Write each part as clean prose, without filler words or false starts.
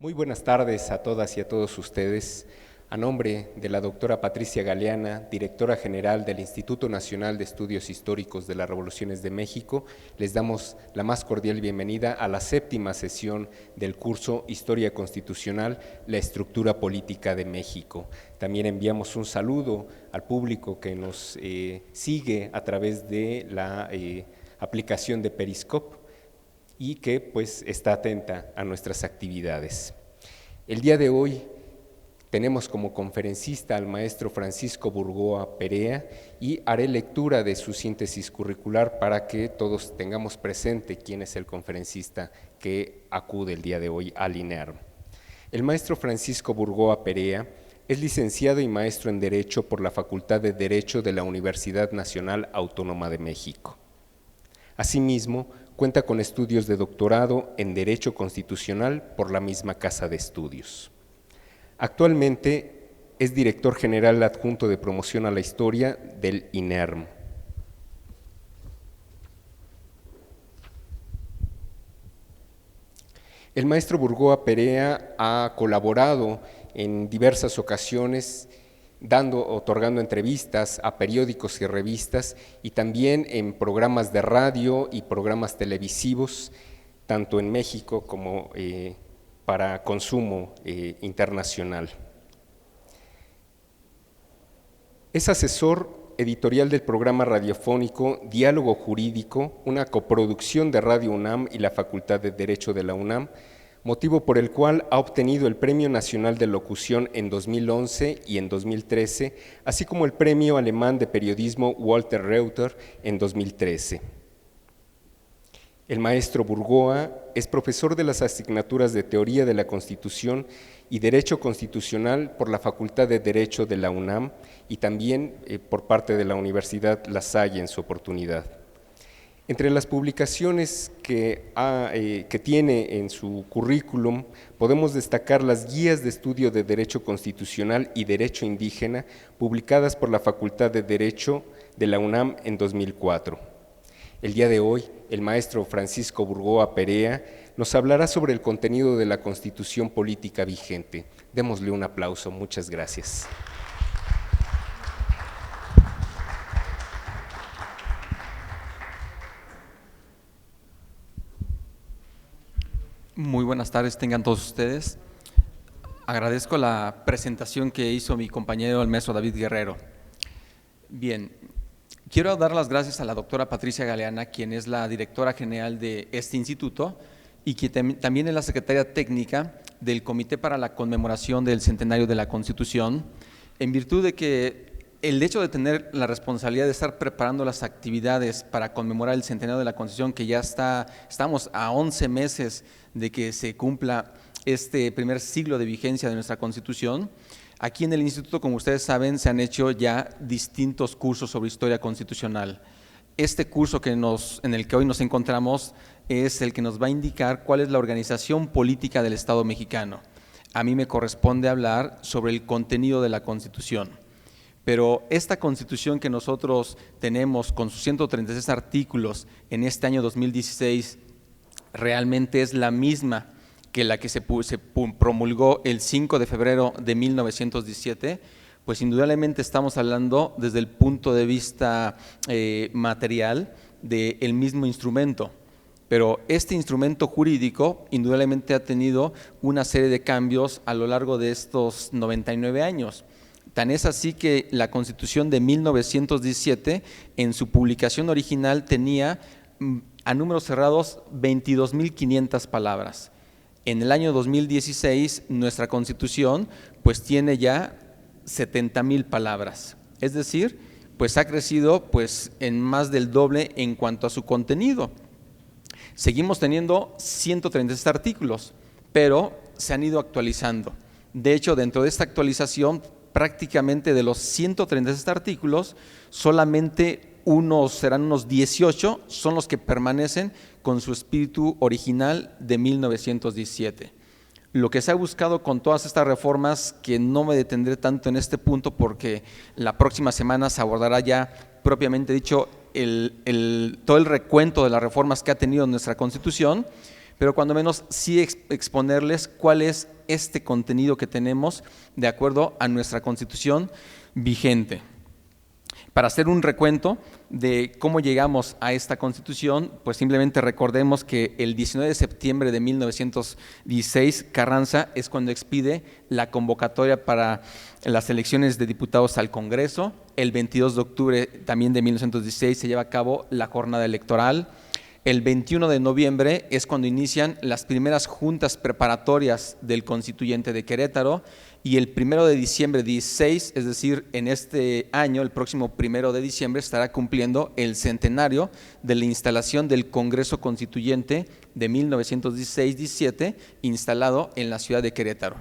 Muy buenas tardes a todas y a todos ustedes. A nombre de la doctora Patricia Galeana, directora general del Instituto Nacional de Estudios Históricos de las Revoluciones de México, les damos la más cordial bienvenida a la 7ª sesión del curso Historia Constitucional, la estructura política de México. También enviamos un saludo al público que nos sigue a través de la aplicación de Periscope y que pues está atenta a nuestras actividades. El día de hoy tenemos como conferencista al maestro Francisco Burgoa Perea y haré lectura de su síntesis curricular para que todos tengamos presente quién es el conferencista que acude el día de hoy al INERM. El maestro Francisco Burgoa Perea es licenciado y maestro en Derecho por la Facultad de Derecho de la Universidad Nacional Autónoma de México. Asimismo, cuenta con estudios de doctorado en Derecho Constitucional por la misma Casa de Estudios. Actualmente es director general adjunto de promoción a la historia del INERM. El maestro Burgoa Perea ha colaborado en diversas ocasiones otorgando entrevistas a periódicos y revistas y también en programas de radio y programas televisivos, tanto en México como para consumo internacional. Es asesor editorial del programa radiofónico Diálogo Jurídico, una coproducción de Radio UNAM y la Facultad de Derecho de la UNAM, motivo por el cual ha obtenido el Premio Nacional de Locución en 2011 y en 2013, así como el Premio Alemán de Periodismo Walter Reuter en 2013. El maestro Burgoa es profesor de las asignaturas de Teoría de la Constitución y Derecho Constitucional por la Facultad de Derecho de la UNAM y también por parte de la Universidad La Salle en su oportunidad. Entre las publicaciones que tiene en su currículum podemos destacar las guías de estudio de Derecho Constitucional y Derecho Indígena publicadas por la Facultad de Derecho de la UNAM en 2004. El día de hoy, el maestro Francisco Burgoa Perea nos hablará sobre el contenido de la Constitución política vigente. Démosle un aplauso. Muchas gracias. Muy buenas tardes, tengan todos ustedes. Agradezco la presentación que hizo mi compañero, el maestro David Guerrero. Bien, quiero dar las gracias a la doctora Patricia Galeana, quien es la directora general de este instituto y que también es la secretaria técnica del Comité para la Conmemoración del Centenario de la Constitución, en virtud de que el hecho de tener la responsabilidad de estar preparando las actividades para conmemorar el Centenario de la Constitución, que ya estamos a 11 meses de que se cumpla este primer siglo de vigencia de nuestra Constitución. Aquí en el Instituto, como ustedes saben, se han hecho ya distintos cursos sobre historia constitucional. Este curso en el que hoy nos encontramos es el que nos va a indicar cuál es la organización política del Estado mexicano. A mí me corresponde hablar sobre el contenido de la Constitución. Pero esta Constitución que nosotros tenemos con sus 136 artículos en este año 2016 realmente es la misma que la que se promulgó el 5 de febrero de 1917, pues indudablemente estamos hablando desde el punto de vista material del mismo instrumento. Pero este instrumento jurídico indudablemente ha tenido una serie de cambios a lo largo de estos 99 años. Tan es así que la Constitución de 1917, en su publicación original, tenía a números cerrados 22.500 palabras. En el año 2016, nuestra Constitución pues tiene ya 70.000 palabras. Es decir, pues ha crecido pues en más del doble en cuanto a su contenido. Seguimos teniendo 136 artículos, pero se han ido actualizando. De hecho, dentro de esta actualización, prácticamente de los 136 artículos, solamente serán unos 18 son los que permanecen con su espíritu original de 1917. Lo que se ha buscado con todas estas reformas, que no me detendré tanto en este punto porque la próxima semana se abordará ya propiamente dicho todo el recuento de las reformas que ha tenido nuestra Constitución, pero cuando menos sí exponerles cuál es este contenido que tenemos de acuerdo a nuestra Constitución vigente. Para hacer un recuento de cómo llegamos a esta Constitución, pues simplemente recordemos que el 19 de septiembre de 1916, Carranza es cuando expide la convocatoria para las elecciones de diputados al Congreso. El 22 de octubre también de 1916 se lleva a cabo la jornada electoral. El 21 de noviembre es cuando inician las primeras juntas preparatorias del Constituyente de Querétaro, y el 1 de diciembre 16, es decir, en este año, el próximo 1 de diciembre, estará cumpliendo el centenario de la instalación del Congreso Constituyente de 1916-17, instalado en la ciudad de Querétaro.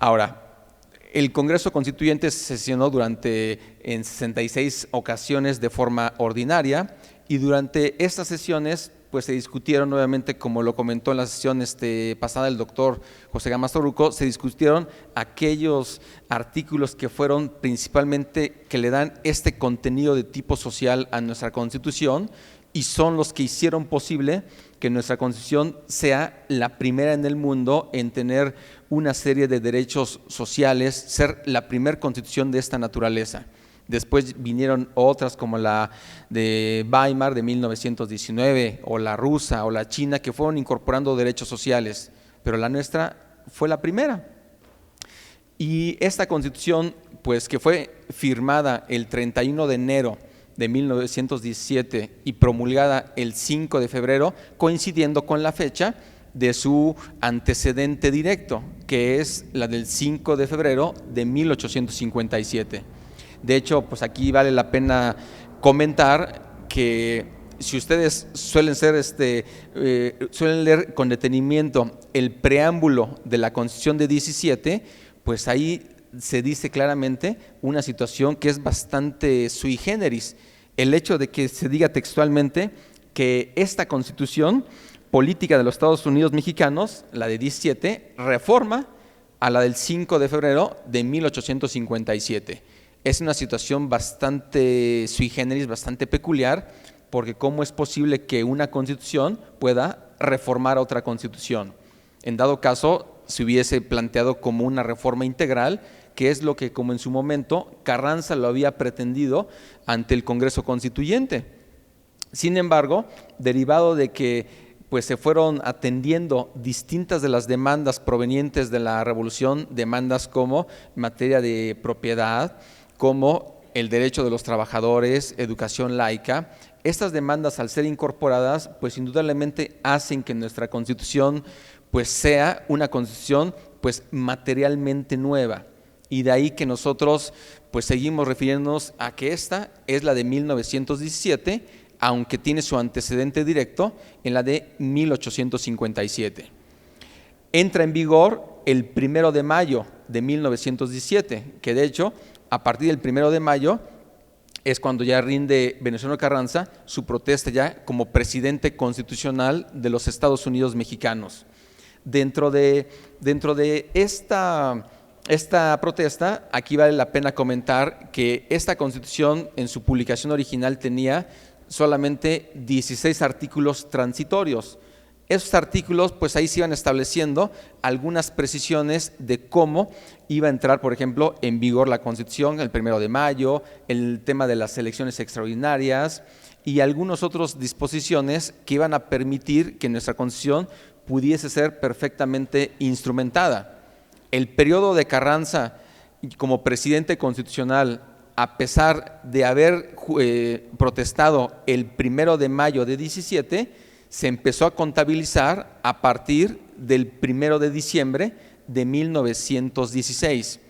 Ahora, el Congreso Constituyente se sesionó en 66 ocasiones de forma ordinaria, y durante estas sesiones pues se discutieron nuevamente, como lo comentó en la sesión pasada el doctor José Gama Torruco, se discutieron aquellos artículos que fueron principalmente que le dan este contenido de tipo social a nuestra Constitución, y son los que hicieron posible que nuestra Constitución sea la primera en el mundo en tener una serie de derechos sociales, ser la primera Constitución de esta naturaleza. Después vinieron otras como la de Weimar de 1919, o la rusa o la china, que fueron incorporando derechos sociales, pero la nuestra fue la primera. Y esta Constitución, pues que fue firmada el 31 de enero de 1917 y promulgada el 5 de febrero, coincidiendo con la fecha de su antecedente directo, que es la del 5 de febrero de 1857. De hecho, pues aquí vale la pena comentar que si ustedes suelen leer con detenimiento el preámbulo de la Constitución de 17, pues ahí se dice claramente una situación que es bastante sui generis. El hecho de que se diga textualmente que esta Constitución política de los Estados Unidos mexicanos, la de 17, reforma a la del 5 de febrero de 1857. Es una situación bastante sui generis, bastante peculiar, porque ¿cómo es posible que una Constitución pueda reformar a otra Constitución? En dado caso, se hubiese planteado como una reforma integral, que es lo que, como en su momento, Carranza lo había pretendido ante el Congreso Constituyente. Sin embargo, derivado de que pues se fueron atendiendo distintas de las demandas provenientes de la Revolución, demandas como materia de propiedad, como el derecho de los trabajadores, educación laica. Estas demandas, al ser incorporadas, pues indudablemente hacen que nuestra Constitución pues sea una Constitución pues materialmente nueva, y de ahí que nosotros pues seguimos refiriéndonos a que esta es la de 1917, aunque tiene su antecedente directo en la de 1857. Entra en vigor el 1 de mayo de 1917, que de hecho a partir del 1 de mayo es cuando ya rinde Venustiano Carranza su protesta ya como presidente constitucional de los Estados Unidos mexicanos. Dentro de esta protesta, aquí vale la pena comentar que esta Constitución en su publicación original tenía solamente 16 artículos transitorios. Esos artículos, pues ahí se iban estableciendo algunas precisiones de cómo iba a entrar, por ejemplo, en vigor la Constitución el 1 de mayo, el tema de las elecciones extraordinarias y algunas otras disposiciones que iban a permitir que nuestra Constitución pudiese ser perfectamente instrumentada. El periodo de Carranza como presidente constitucional, a pesar de haber protestado el 1 de mayo de 17, se empezó a contabilizar a partir del 1 de diciembre de 1916.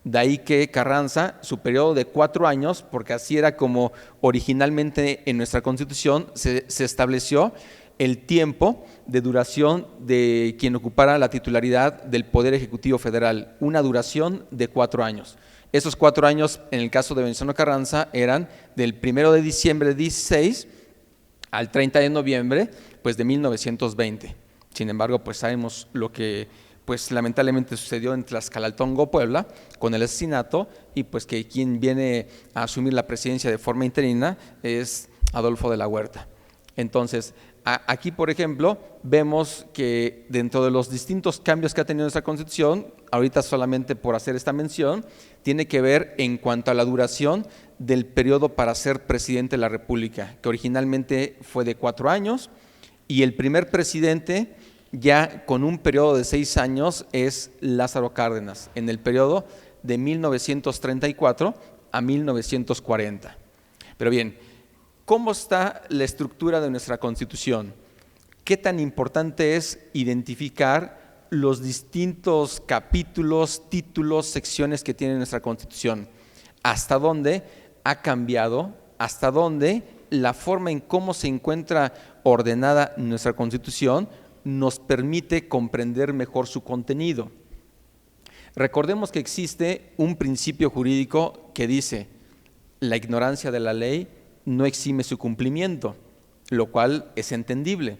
De ahí que Carranza, su periodo de 4 años, porque así era como originalmente en nuestra Constitución se estableció el tiempo de duración de quien ocupara la titularidad del Poder Ejecutivo Federal, una duración de 4 años. Esos 4 años, en el caso de Venustiano Carranza, eran del 1 de diciembre de 16 al 30 de noviembre pues de 1920. Sin embargo, pues sabemos lo que pues lamentablemente sucedió en Tlaxcalaltongo, Puebla, con el asesinato, y pues que quien viene a asumir la presidencia de forma interina es Adolfo de la Huerta. Entonces, aquí, por ejemplo, vemos que dentro de los distintos cambios que ha tenido nuestra Constitución, ahorita solamente por hacer esta mención, tiene que ver en cuanto a la duración del periodo para ser presidente de la República, que originalmente fue de 4 años, y el primer presidente ya con un periodo de 6 años es Lázaro Cárdenas, en el periodo de 1934 a 1940. Pero bien, ¿cómo está la estructura de nuestra Constitución? ¿Qué tan importante es identificar los distintos capítulos, títulos, secciones que tiene nuestra Constitución? ¿Hasta dónde ha cambiado? ¿Hasta dónde la forma en cómo se encuentra ordenada nuestra Constitución nos permite comprender mejor su contenido? Recordemos que existe un principio jurídico que dice: la ignorancia de la ley no exime su cumplimiento, lo cual es entendible.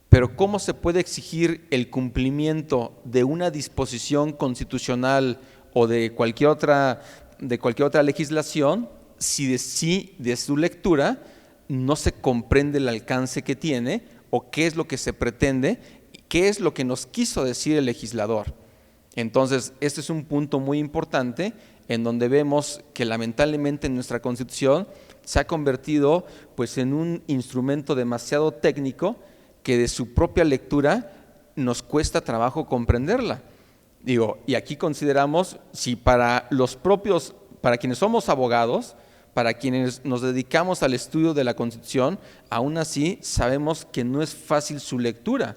Pero ¿cómo se puede exigir el cumplimiento de una disposición constitucional o de cualquier otra legislación si de su lectura no se comprende el alcance que tiene o qué es lo que se pretende, qué es lo que nos quiso decir el legislador? Entonces, este es un punto muy importante en donde vemos que lamentablemente nuestra Constitución se ha convertido pues en un instrumento demasiado técnico que de su propia lectura nos cuesta trabajo comprenderla. Y aquí consideramos si para quienes somos abogados, para quienes nos dedicamos al estudio de la Constitución, aún así sabemos que no es fácil su lectura.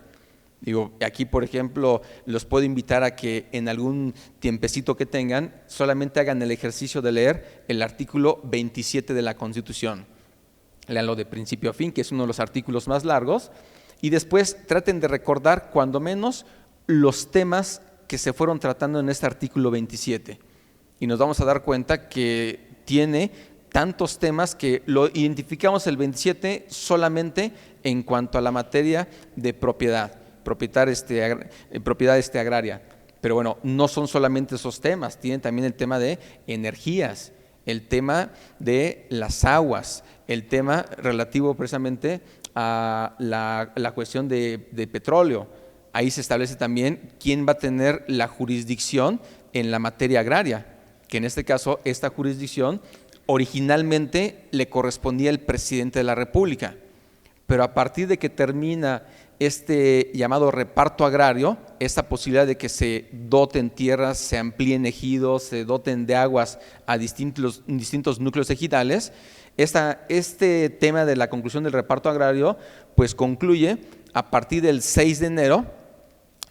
Aquí, por ejemplo, los puedo invitar a que en algún tiempecito que tengan, solamente hagan el ejercicio de leer el artículo 27 de la Constitución. Leanlo de principio a fin, que es uno de los artículos más largos, y después traten de recordar cuando menos los temas que se fueron tratando en este artículo 27. Y nos vamos a dar cuenta que tiene tantos temas que lo identificamos el 27 solamente en cuanto a la materia de propiedad agraria. Pero bueno, no son solamente esos temas, tienen también el tema de energías, el tema de las aguas, el tema relativo precisamente a la cuestión de petróleo. Ahí se establece también quién va a tener la jurisdicción en la materia agraria, que en este caso esta jurisdicción originalmente le correspondía al presidente de la República, pero a partir de que termina este llamado reparto agrario, esta posibilidad de que se doten tierras, se amplíen ejidos, se doten de aguas a distintos núcleos ejidales, este tema de la conclusión del reparto agrario pues concluye a partir del 6 de enero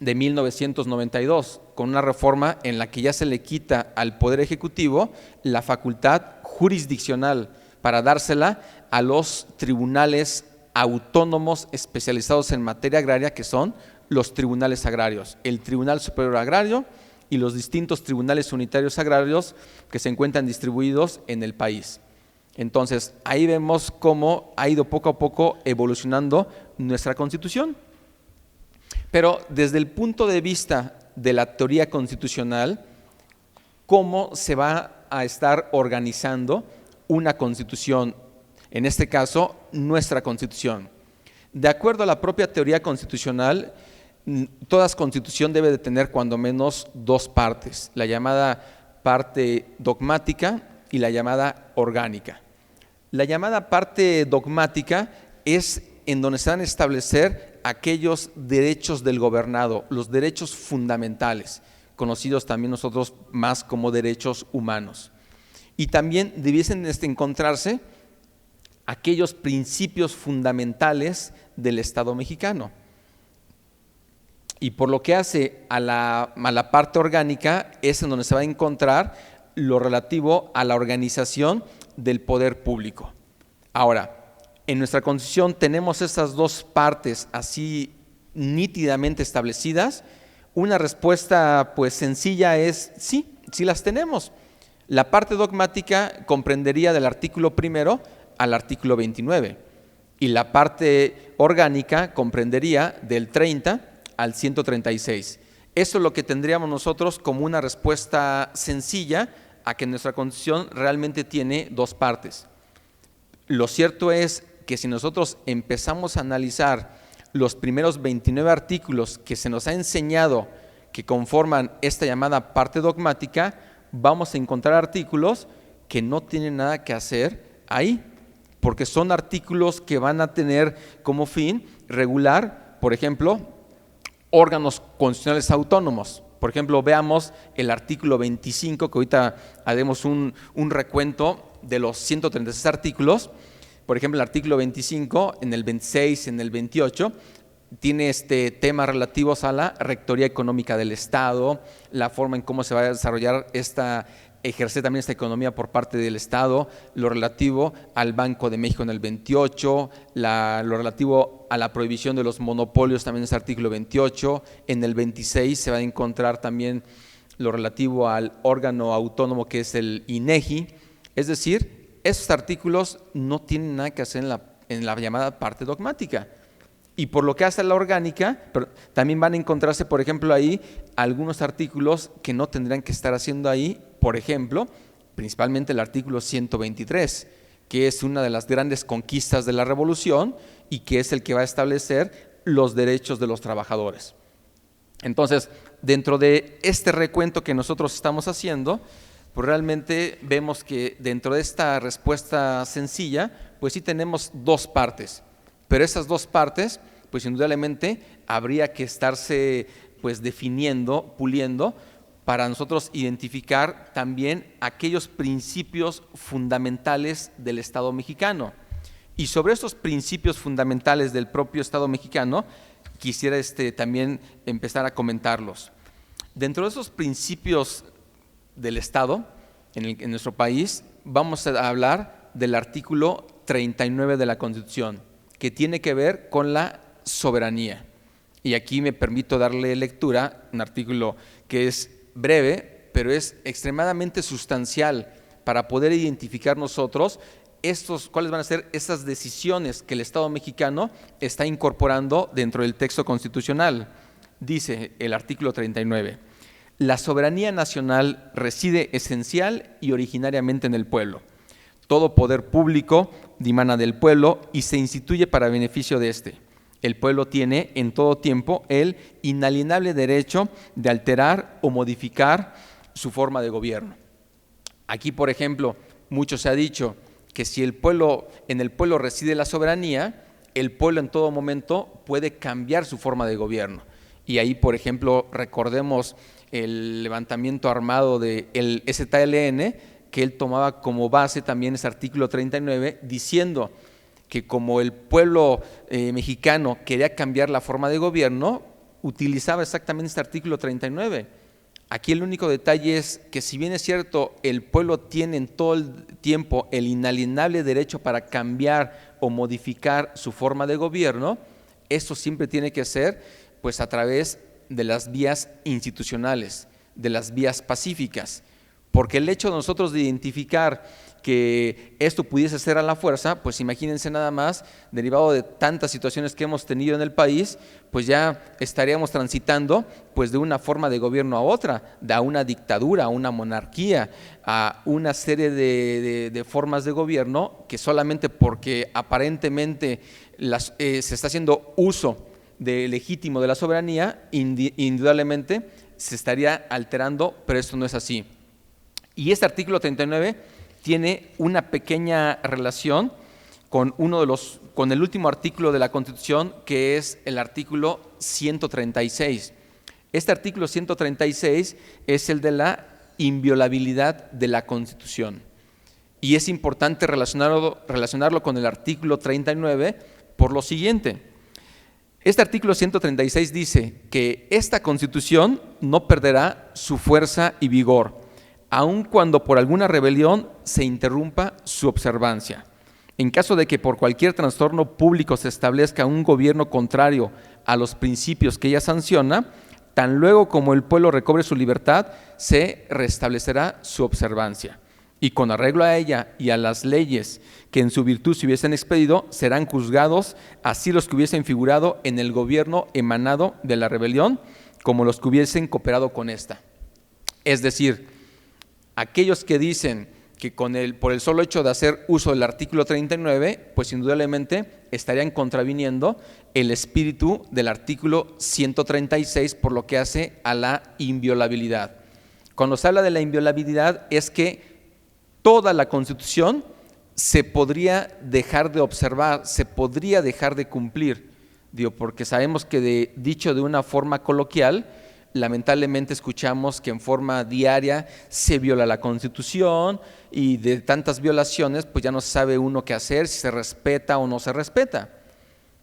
de 1992, con una reforma en la que ya se le quita al Poder Ejecutivo la facultad jurisdiccional para dársela a los tribunales autónomos especializados en materia agraria, que son los tribunales agrarios, el Tribunal Superior Agrario y los distintos tribunales unitarios agrarios que se encuentran distribuidos en el país. Entonces, ahí vemos cómo ha ido poco a poco evolucionando nuestra Constitución. Pero desde el punto de vista de la teoría constitucional, ¿cómo se va a estar organizando una Constitución? En este caso, nuestra Constitución. De acuerdo a la propia teoría constitucional, toda Constitución debe de tener cuando menos 2 partes, la llamada parte dogmática y la llamada orgánica. La llamada parte dogmática es en donde se van a establecer aquellos derechos del gobernado, los derechos fundamentales, conocidos también nosotros más como derechos humanos. Y también debiesen encontrarse aquellos principios fundamentales del Estado mexicano. Y por lo que hace a la parte orgánica, es en donde se va a encontrar lo relativo a la organización del poder público. Ahora, en nuestra Constitución tenemos estas 2 partes así nítidamente establecidas. Una respuesta pues sencilla es sí las tenemos. La parte dogmática comprendería del artículo 1 al artículo 29 y la parte orgánica comprendería del 30 al 136. Eso es lo que tendríamos nosotros como una respuesta sencilla a que nuestra Constitución realmente tiene 2 partes. Lo cierto es que si nosotros empezamos a analizar los primeros 29 artículos que se nos ha enseñado que conforman esta llamada parte dogmática, vamos a encontrar artículos que no tienen nada que hacer ahí, porque son artículos que van a tener como fin regular, por ejemplo, órganos constitucionales autónomos. Por ejemplo, veamos el artículo 25, que ahorita haremos un recuento de los 136 artículos. Por ejemplo, el artículo 25, en el 26, en el 28, tiene temas relativos a la rectoría económica del Estado, la forma en cómo se va a desarrollar ejercer también esta economía por parte del Estado, lo relativo al Banco de México en el 28, lo relativo a la prohibición de los monopolios también en ese artículo 28, en el 26 se va a encontrar también lo relativo al órgano autónomo que es el INEGI, es decir, esos artículos no tienen nada que hacer en la llamada parte dogmática. Y por lo que hace a la orgánica, pero también van a encontrarse, por ejemplo, ahí algunos artículos que no tendrían que estar haciendo ahí, por ejemplo, principalmente el artículo 123, que es una de las grandes conquistas de la revolución y que es el que va a establecer los derechos de los trabajadores. Entonces, dentro de este recuento que nosotros estamos haciendo, pues realmente vemos que dentro de esta respuesta sencilla, pues sí tenemos dos partes, pero esas dos partes, pues indudablemente habría que estarse pues definiendo, puliendo, para nosotros identificar también aquellos principios fundamentales del Estado mexicano. Y sobre estos principios fundamentales del propio Estado mexicano, quisiera también empezar a comentarlos. Dentro de esos principios del Estado, en nuestro país, vamos a hablar del artículo 39 de la Constitución, que tiene que ver con la soberanía. Y aquí me permito darle lectura, un artículo que es breve, pero es extremadamente sustancial para poder identificar nosotros cuáles van a ser esas decisiones que el Estado mexicano está incorporando dentro del texto constitucional. Dice el artículo 39. La soberanía nacional reside esencial y originariamente en el pueblo. Todo poder público dimana del pueblo y se instituye para beneficio de éste. El pueblo tiene en todo tiempo el inalienable derecho de alterar o modificar su forma de gobierno. Aquí, por ejemplo, mucho se ha dicho que si en el pueblo reside la soberanía, el pueblo en todo momento puede cambiar su forma de gobierno. Y ahí, por ejemplo, recordemos el levantamiento armado del EZLN, que él tomaba como base también ese artículo 39, diciendo que como el pueblo mexicano quería cambiar la forma de gobierno, utilizaba exactamente este artículo 39. Aquí el único detalle es que si bien es cierto, el pueblo tiene en todo el tiempo el inalienable derecho para cambiar o modificar su forma de gobierno, esto siempre tiene que ser pues a través de las vías institucionales, de las vías pacíficas, porque el hecho de nosotros de identificar que esto pudiese ser a la fuerza, pues imagínense nada más, derivado de tantas situaciones que hemos tenido en el país, pues ya estaríamos transitando pues de una forma de gobierno a otra, de una dictadura, a una monarquía, a una serie de formas de gobierno que solamente porque aparentemente se está haciendo uso legítimo de la soberanía, indudablemente se estaría alterando, pero esto no es así. Y este artículo 39 tiene una pequeña relación con el último artículo de la Constitución, que es el artículo 136. Este artículo 136 es el de la inviolabilidad de la Constitución. Y es importante relacionarlo con el artículo 39 por lo siguiente. Este artículo 136 dice que esta Constitución no perderá su fuerza y vigor, aun cuando por alguna rebelión se interrumpa su observancia. En caso de que por cualquier trastorno público se establezca un gobierno contrario a los principios que ella sanciona, tan luego como el pueblo recobre su libertad, se restablecerá su observancia. Y con arreglo a ella y a las leyes que en su virtud se hubiesen expedido, serán juzgados así los que hubiesen figurado en el gobierno emanado de la rebelión, como los que hubiesen cooperado con esta. Es decir, aquellos que dicen que por el solo hecho de hacer uso del artículo 39, pues indudablemente estarían contraviniendo el espíritu del artículo 136 por lo que hace a la inviolabilidad. Cuando se habla de la inviolabilidad es que toda la Constitución se podría dejar de observar, se podría dejar de cumplir, porque sabemos que dicho de una forma coloquial, lamentablemente escuchamos que en forma diaria se viola la Constitución y de tantas violaciones pues ya no sabe uno qué hacer, si se respeta o no se respeta.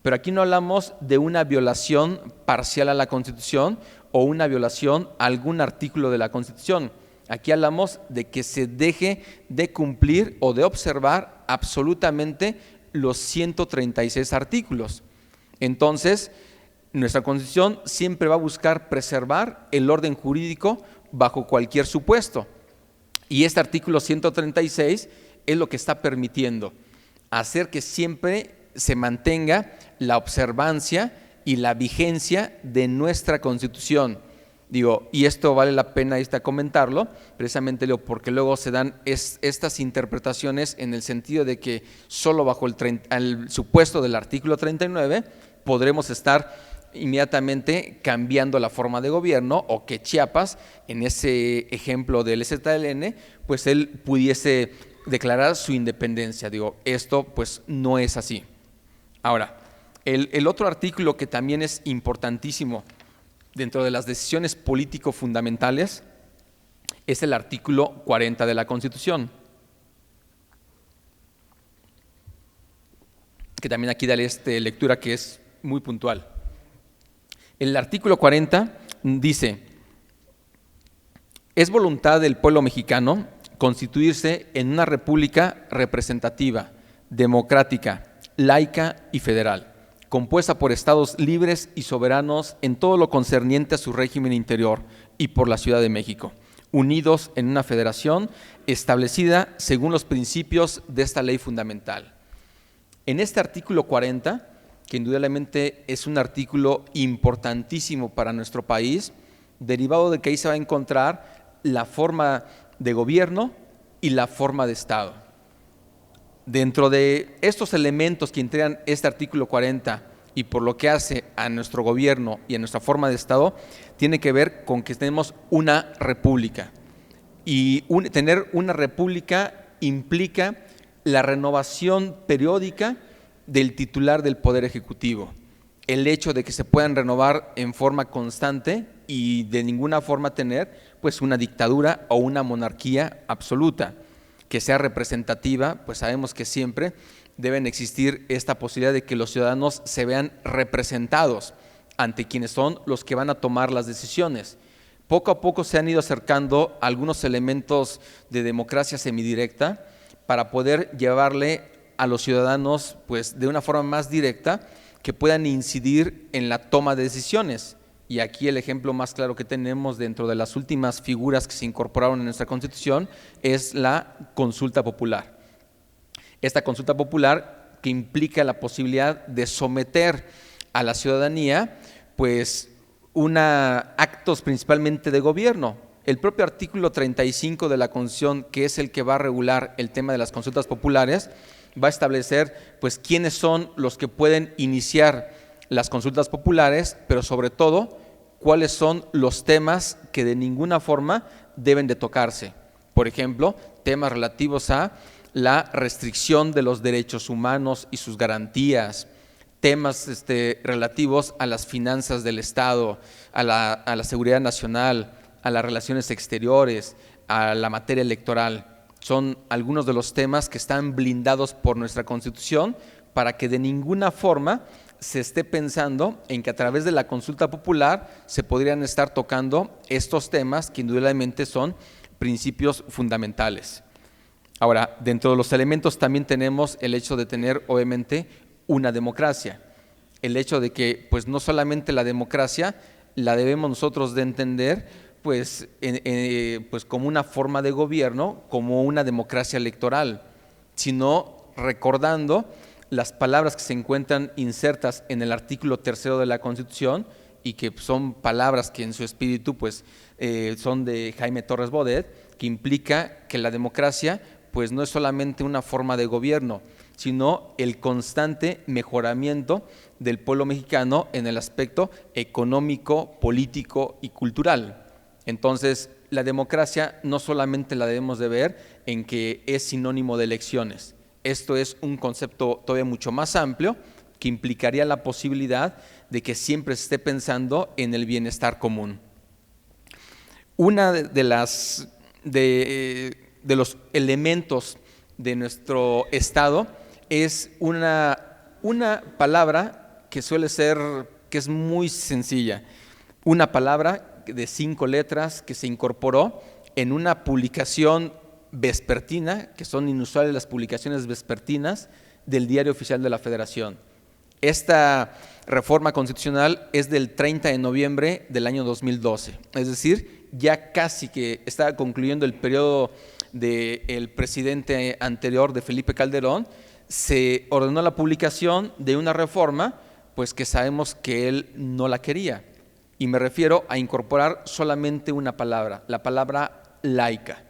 Pero aquí no hablamos de una violación parcial a la Constitución o una violación a algún artículo de la Constitución. Aquí hablamos de que se deje de cumplir o de observar absolutamente los 136 artículos. Entonces, nuestra Constitución siempre va a buscar preservar el orden jurídico bajo cualquier supuesto. Y este artículo 136 es lo que está permitiendo hacer que siempre se mantenga la observancia y la vigencia de nuestra Constitución. Y esto vale la pena comentarlo, precisamente porque luego se dan estas interpretaciones en el sentido de que solo bajo el supuesto del artículo 39 podremos estar inmediatamente cambiando la forma de gobierno, o que Chiapas, en ese ejemplo del EZLN, pues él pudiese declarar su independencia. Esto pues no es así. Ahora, el otro artículo que también es importantísimo dentro de las decisiones político fundamentales es el artículo 40 de la Constitución, que también aquí dale lectura que es muy puntual. El artículo 40 dice: es voluntad del pueblo mexicano constituirse en una república representativa, democrática, laica y federal, compuesta por estados libres y soberanos en todo lo concerniente a su régimen interior y por la Ciudad de México, unidos en una federación establecida según los principios de esta ley fundamental. En este artículo 40, que indudablemente es un artículo importantísimo para nuestro país, derivado de que ahí se va a encontrar la forma de gobierno y la forma de Estado. Dentro de estos elementos que integran este artículo 40 y por lo que hace a nuestro gobierno y a nuestra forma de Estado, tiene que ver con que tenemos una república. Y tener una república implica la renovación periódica del titular del Poder Ejecutivo. El hecho de que se puedan renovar en forma constante y de ninguna forma tener pues una dictadura o una monarquía absoluta que sea representativa, pues sabemos que siempre deben existir esta posibilidad de que los ciudadanos se vean representados ante quienes son los que van a tomar las decisiones. Poco a poco se han ido acercando algunos elementos de democracia semidirecta para poder llevarle a los ciudadanos pues de una forma más directa que puedan incidir en la toma de decisiones. Y aquí el ejemplo más claro que tenemos dentro de las últimas figuras que se incorporaron en nuestra Constitución es la consulta popular. Esta consulta popular que implica la posibilidad de someter a la ciudadanía pues actos principalmente de gobierno. El propio artículo 35 de la Constitución, que es el que va a regular el tema de las consultas populares, va a establecer pues quiénes son los que pueden iniciar las consultas populares, pero sobre todo cuáles son los temas que de ninguna forma deben de tocarse. Por ejemplo, temas relativos a la restricción de los derechos humanos y sus garantías, temas relativos a las finanzas del Estado, a la seguridad nacional, a las relaciones exteriores, a la materia electoral. Son algunos de los temas que están blindados por nuestra Constitución para que de ninguna forma se esté pensando en que a través de la consulta popular se podrían estar tocando estos temas que indudablemente son principios fundamentales. Ahora, dentro de los elementos también tenemos el hecho de tener obviamente una democracia. El hecho de que pues no solamente la democracia la debemos nosotros de entender pues como una forma de gobierno, como una democracia electoral, sino recordando las palabras que se encuentran insertas en el artículo 3 de la Constitución y que son palabras que en su espíritu pues son de Jaime Torres Bodet, que implica que la democracia pues no es solamente una forma de gobierno, sino el constante mejoramiento del pueblo mexicano en el aspecto económico, político y cultural. Entonces, la democracia no solamente la debemos de ver en que es sinónimo de elecciones. Esto es un concepto todavía mucho más amplio que implicaría la posibilidad de que siempre se esté pensando en el bienestar común. Una de los elementos de nuestro Estado es una palabra que suele ser, que es muy sencilla, una palabra de 5 letras que se incorporó en una publicación vespertina, que son inusuales las publicaciones vespertinas del Diario Oficial de la Federación. Esta reforma constitucional es del 30 de noviembre del año 2012, es decir, ya casi que estaba concluyendo el periodo del presidente anterior, de Felipe Calderón. Se ordenó la publicación de una reforma, pues que sabemos que él no la quería, y me refiero a incorporar solamente una palabra, la palabra laica.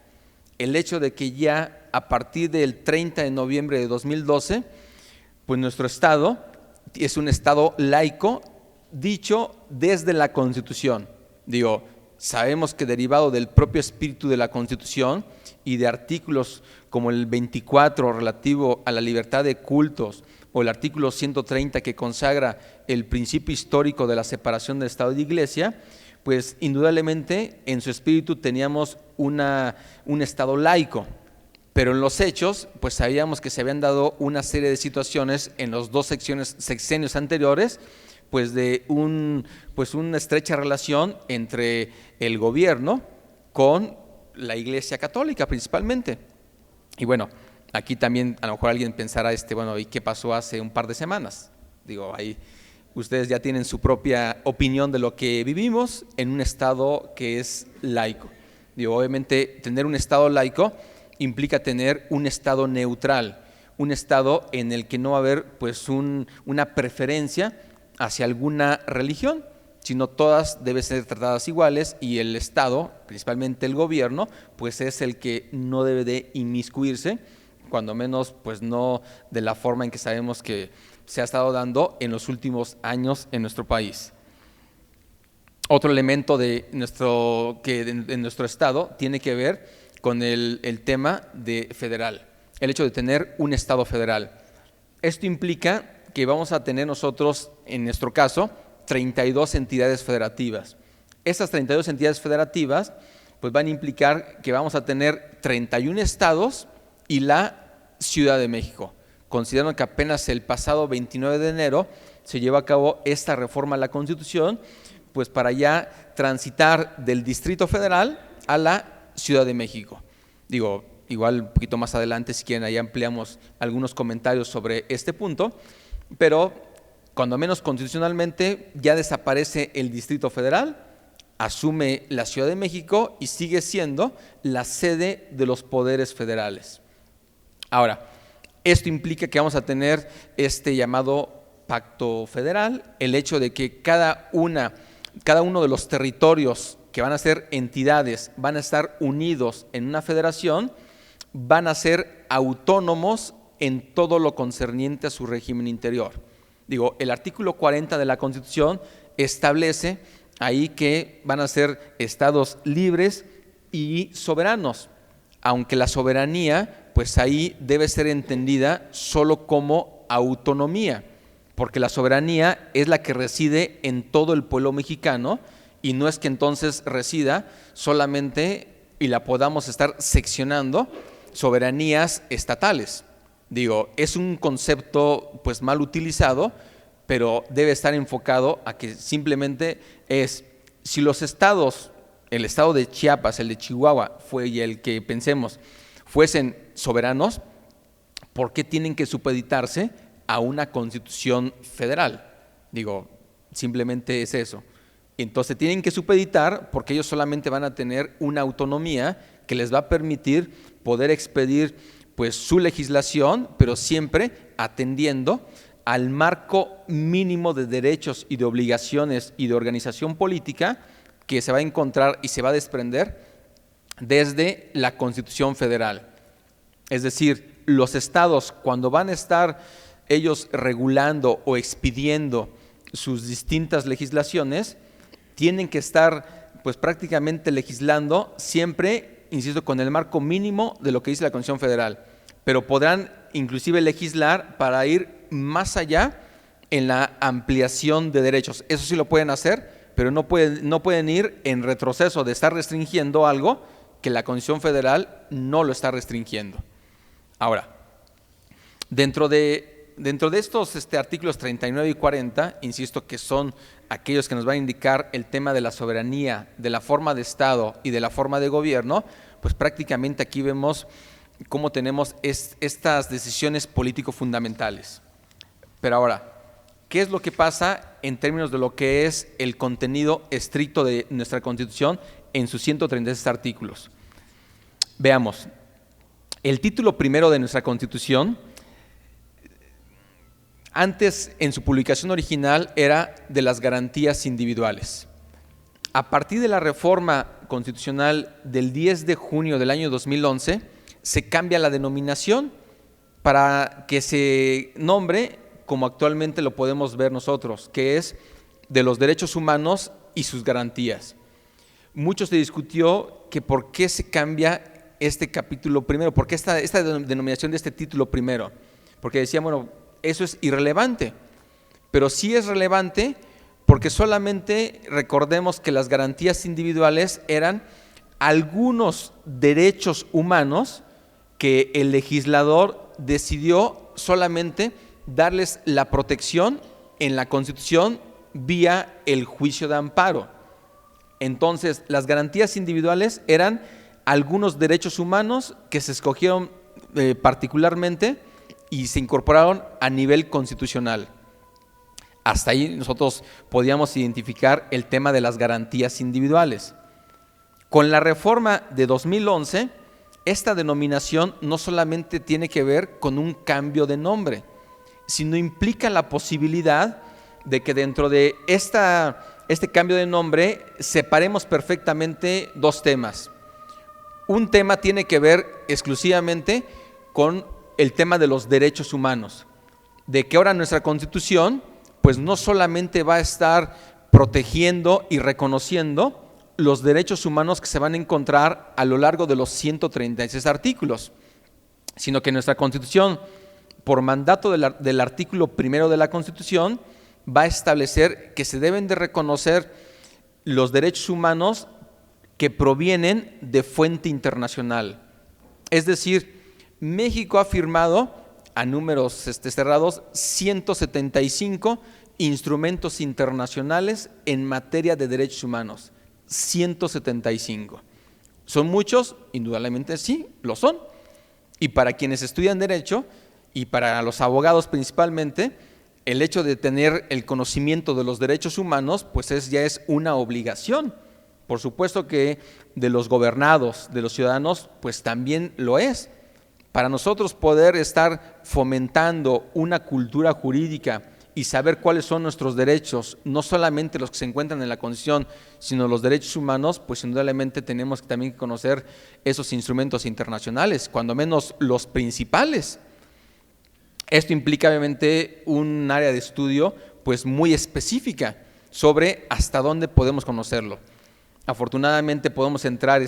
El hecho de que ya a partir del 30 de noviembre de 2012, pues nuestro Estado es un Estado laico, dicho desde la Constitución. Sabemos que derivado del propio espíritu de la Constitución y de artículos como el 24 relativo a la libertad de cultos o el artículo 130 que consagra el principio histórico de la separación de Estado y de Iglesia, pues indudablemente en su espíritu teníamos un Estado laico, pero en los hechos pues sabíamos que se habían dado una serie de situaciones en los 2 sexenios anteriores, pues de una estrecha relación entre el gobierno con la Iglesia Católica principalmente. Y bueno, aquí también a lo mejor alguien pensará, ¿y qué pasó hace un par de semanas? Ahí ustedes ya tienen su propia opinión de lo que vivimos en un Estado que es laico. Obviamente tener un Estado laico implica tener un Estado neutral, un Estado en el que no va a haber pues una preferencia hacia alguna religión, sino todas deben ser tratadas iguales, y el Estado, principalmente el gobierno, pues es el que no debe de inmiscuirse, cuando menos pues no de la forma en que sabemos que se ha estado dando en los últimos años en nuestro país. Otro elemento de nuestro Estado tiene que ver con el tema de federal, el hecho de tener un Estado federal. Esto implica que vamos a tener nosotros, en nuestro caso, 32 entidades federativas. Estas 32 entidades federativas pues van a implicar que vamos a tener 31 estados y la Ciudad de México. Considerando que apenas el pasado 29 de enero se llevó a cabo esta reforma a la Constitución, pues para ya transitar del Distrito Federal a la Ciudad de México. Igual un poquito más adelante, si quieren, ahí ampliamos algunos comentarios sobre este punto, pero cuando menos constitucionalmente ya desaparece el Distrito Federal, asume la Ciudad de México y sigue siendo la sede de los poderes federales. Ahora, esto implica que vamos a tener este llamado pacto federal, el hecho de que cada uno de los territorios que van a ser entidades, van a estar unidos en una federación, van a ser autónomos en todo lo concerniente a su régimen interior. El artículo 40 de la Constitución establece ahí que van a ser estados libres y soberanos, aunque la soberanía, pues ahí debe ser entendida solo como autonomía, porque la soberanía es la que reside en todo el pueblo mexicano, y no es que entonces resida solamente y la podamos estar seccionando soberanías estatales. Es un concepto pues mal utilizado, pero debe estar enfocado a que simplemente es, si los estados, el estado de Chiapas, el de Chihuahua, y el que pensemos, fuesen soberanos, ¿por qué tienen que supeditarse a una constitución federal? Simplemente es eso. Entonces tienen que supeditar porque ellos solamente van a tener una autonomía que les va a permitir poder expedir pues su legislación, pero siempre atendiendo al marco mínimo de derechos y de obligaciones y de organización política que se va a encontrar y se va a desprender desde la Constitución Federal. Es decir, los estados, cuando van a estar ellos regulando o expidiendo sus distintas legislaciones, tienen que estar pues prácticamente legislando siempre, insisto, con el marco mínimo de lo que dice la Constitución Federal, pero podrán inclusive legislar para ir más allá en la ampliación de derechos. Eso sí lo pueden hacer, pero no pueden ir en retroceso de estar restringiendo algo que la Constitución Federal no lo está restringiendo. Ahora, dentro de estos artículos 39 y 40, insisto que son aquellos que nos van a indicar el tema de la soberanía, de la forma de Estado y de la forma de gobierno, pues prácticamente aquí vemos cómo tenemos estas decisiones político-fundamentales. Pero ahora, ¿qué es lo que pasa en términos de lo que es el contenido estricto de nuestra Constitución en sus 136 artículos? Veamos, el título primero de nuestra Constitución, antes en su publicación original era de las garantías individuales. A partir de la reforma constitucional del 10 de junio del año 2011, se cambia la denominación para que se nombre como actualmente lo podemos ver nosotros, que es de los derechos humanos y sus garantías. Mucho se discutió que por qué se cambia este capítulo primero, por qué esta denominación de este título primero, porque decían, bueno, eso es irrelevante, pero sí es relevante porque solamente recordemos que las garantías individuales eran algunos derechos humanos que el legislador decidió solamente darles la protección en la Constitución vía el juicio de amparo. Entonces, las garantías individuales eran algunos derechos humanos que se escogieron particularmente y se incorporaron a nivel constitucional. Hasta ahí nosotros podíamos identificar el tema de las garantías individuales. Con la reforma de 2011, esta denominación no solamente tiene que ver con un cambio de nombre, sino implica la posibilidad de que dentro de este cambio de nombre separemos perfectamente dos temas. Un tema tiene que ver exclusivamente con el tema de los derechos humanos, de que ahora nuestra Constitución pues no solamente va a estar protegiendo y reconociendo los derechos humanos que se van a encontrar a lo largo de los 136 artículos, sino que nuestra Constitución, por mandato del artículo primero de la Constitución, va a establecer que se deben de reconocer los derechos humanos que provienen de fuente internacional. Es decir, México ha firmado a números cerrados 175 instrumentos internacionales en materia de derechos humanos. 175. ¿Son muchos? Indudablemente sí, lo son. Y para quienes estudian Derecho y para los abogados principalmente, el hecho de tener el conocimiento de los derechos humanos, pues ya es una obligación. Por supuesto que de los gobernados, de los ciudadanos, pues también lo es. Para nosotros poder estar fomentando una cultura jurídica y saber cuáles son nuestros derechos, no solamente los que se encuentran en la Constitución, sino los derechos humanos, pues indudablemente tenemos también que conocer esos instrumentos internacionales, cuando menos los principales. Esto implica obviamente un área de estudio pues muy específica sobre hasta dónde podemos conocerlo. Afortunadamente podemos entrar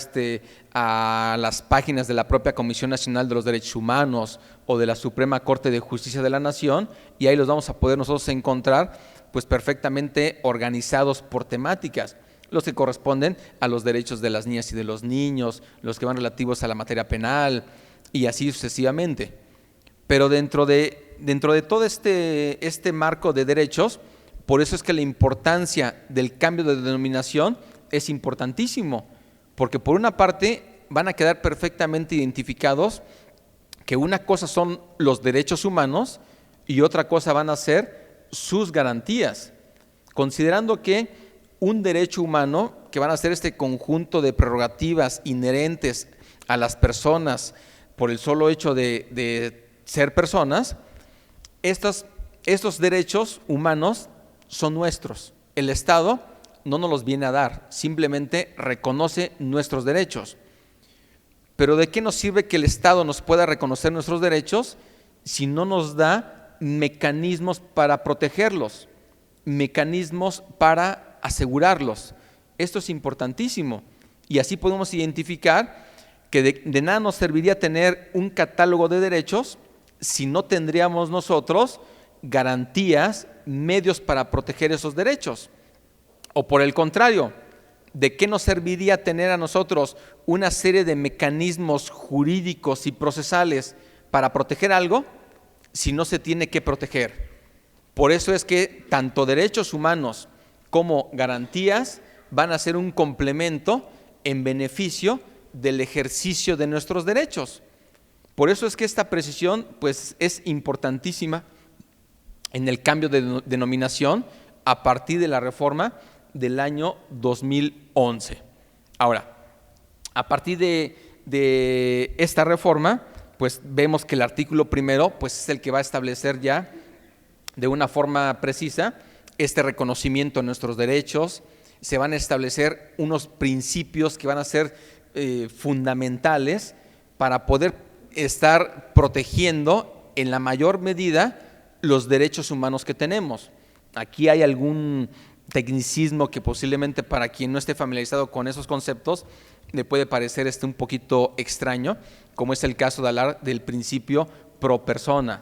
a las páginas de la propia Comisión Nacional de los Derechos Humanos o de la Suprema Corte de Justicia de la Nación, y ahí los vamos a poder nosotros encontrar pues perfectamente organizados por temáticas, los que corresponden a los derechos de las niñas y de los niños, los que van relativos a la materia penal y así sucesivamente. Pero dentro de todo este marco de derechos, por eso es que la importancia del cambio de denominación es importantísimo, porque por una parte van a quedar perfectamente identificados que una cosa son los derechos humanos y otra cosa van a ser sus garantías, considerando que un derecho humano, que van a ser este conjunto de prerrogativas inherentes a las personas por el solo hecho de ser personas, estos derechos humanos son nuestros. El Estado no nos los viene a dar, simplemente reconoce nuestros derechos. Pero ¿de qué nos sirve que el Estado nos pueda reconocer nuestros derechos si no nos da mecanismos para protegerlos, mecanismos para asegurarlos? Esto es importantísimo, y así podemos identificar que de nada nos serviría tener un catálogo de derechos si no tendríamos nosotros garantías, medios para proteger esos derechos. O por el contrario, ¿de qué nos serviría tener a nosotros una serie de mecanismos jurídicos y procesales para proteger algo si no se tiene que proteger? Por eso es que tanto derechos humanos como garantías van a ser un complemento en beneficio del ejercicio de nuestros derechos. Por eso es que esta precisión pues, es importantísima en el cambio de denominación a partir de la reforma del año 2011. Ahora, a partir de esta reforma, pues vemos que el artículo primero pues, es el que va a establecer ya de una forma precisa este reconocimiento de nuestros derechos. Se van a establecer unos principios que van a ser fundamentales para poder estar protegiendo en la mayor medida los derechos humanos que tenemos. Aquí hay algún tecnicismo que posiblemente para quien no esté familiarizado con esos conceptos le puede parecer un poquito extraño, como es el caso de hablar del principio pro persona,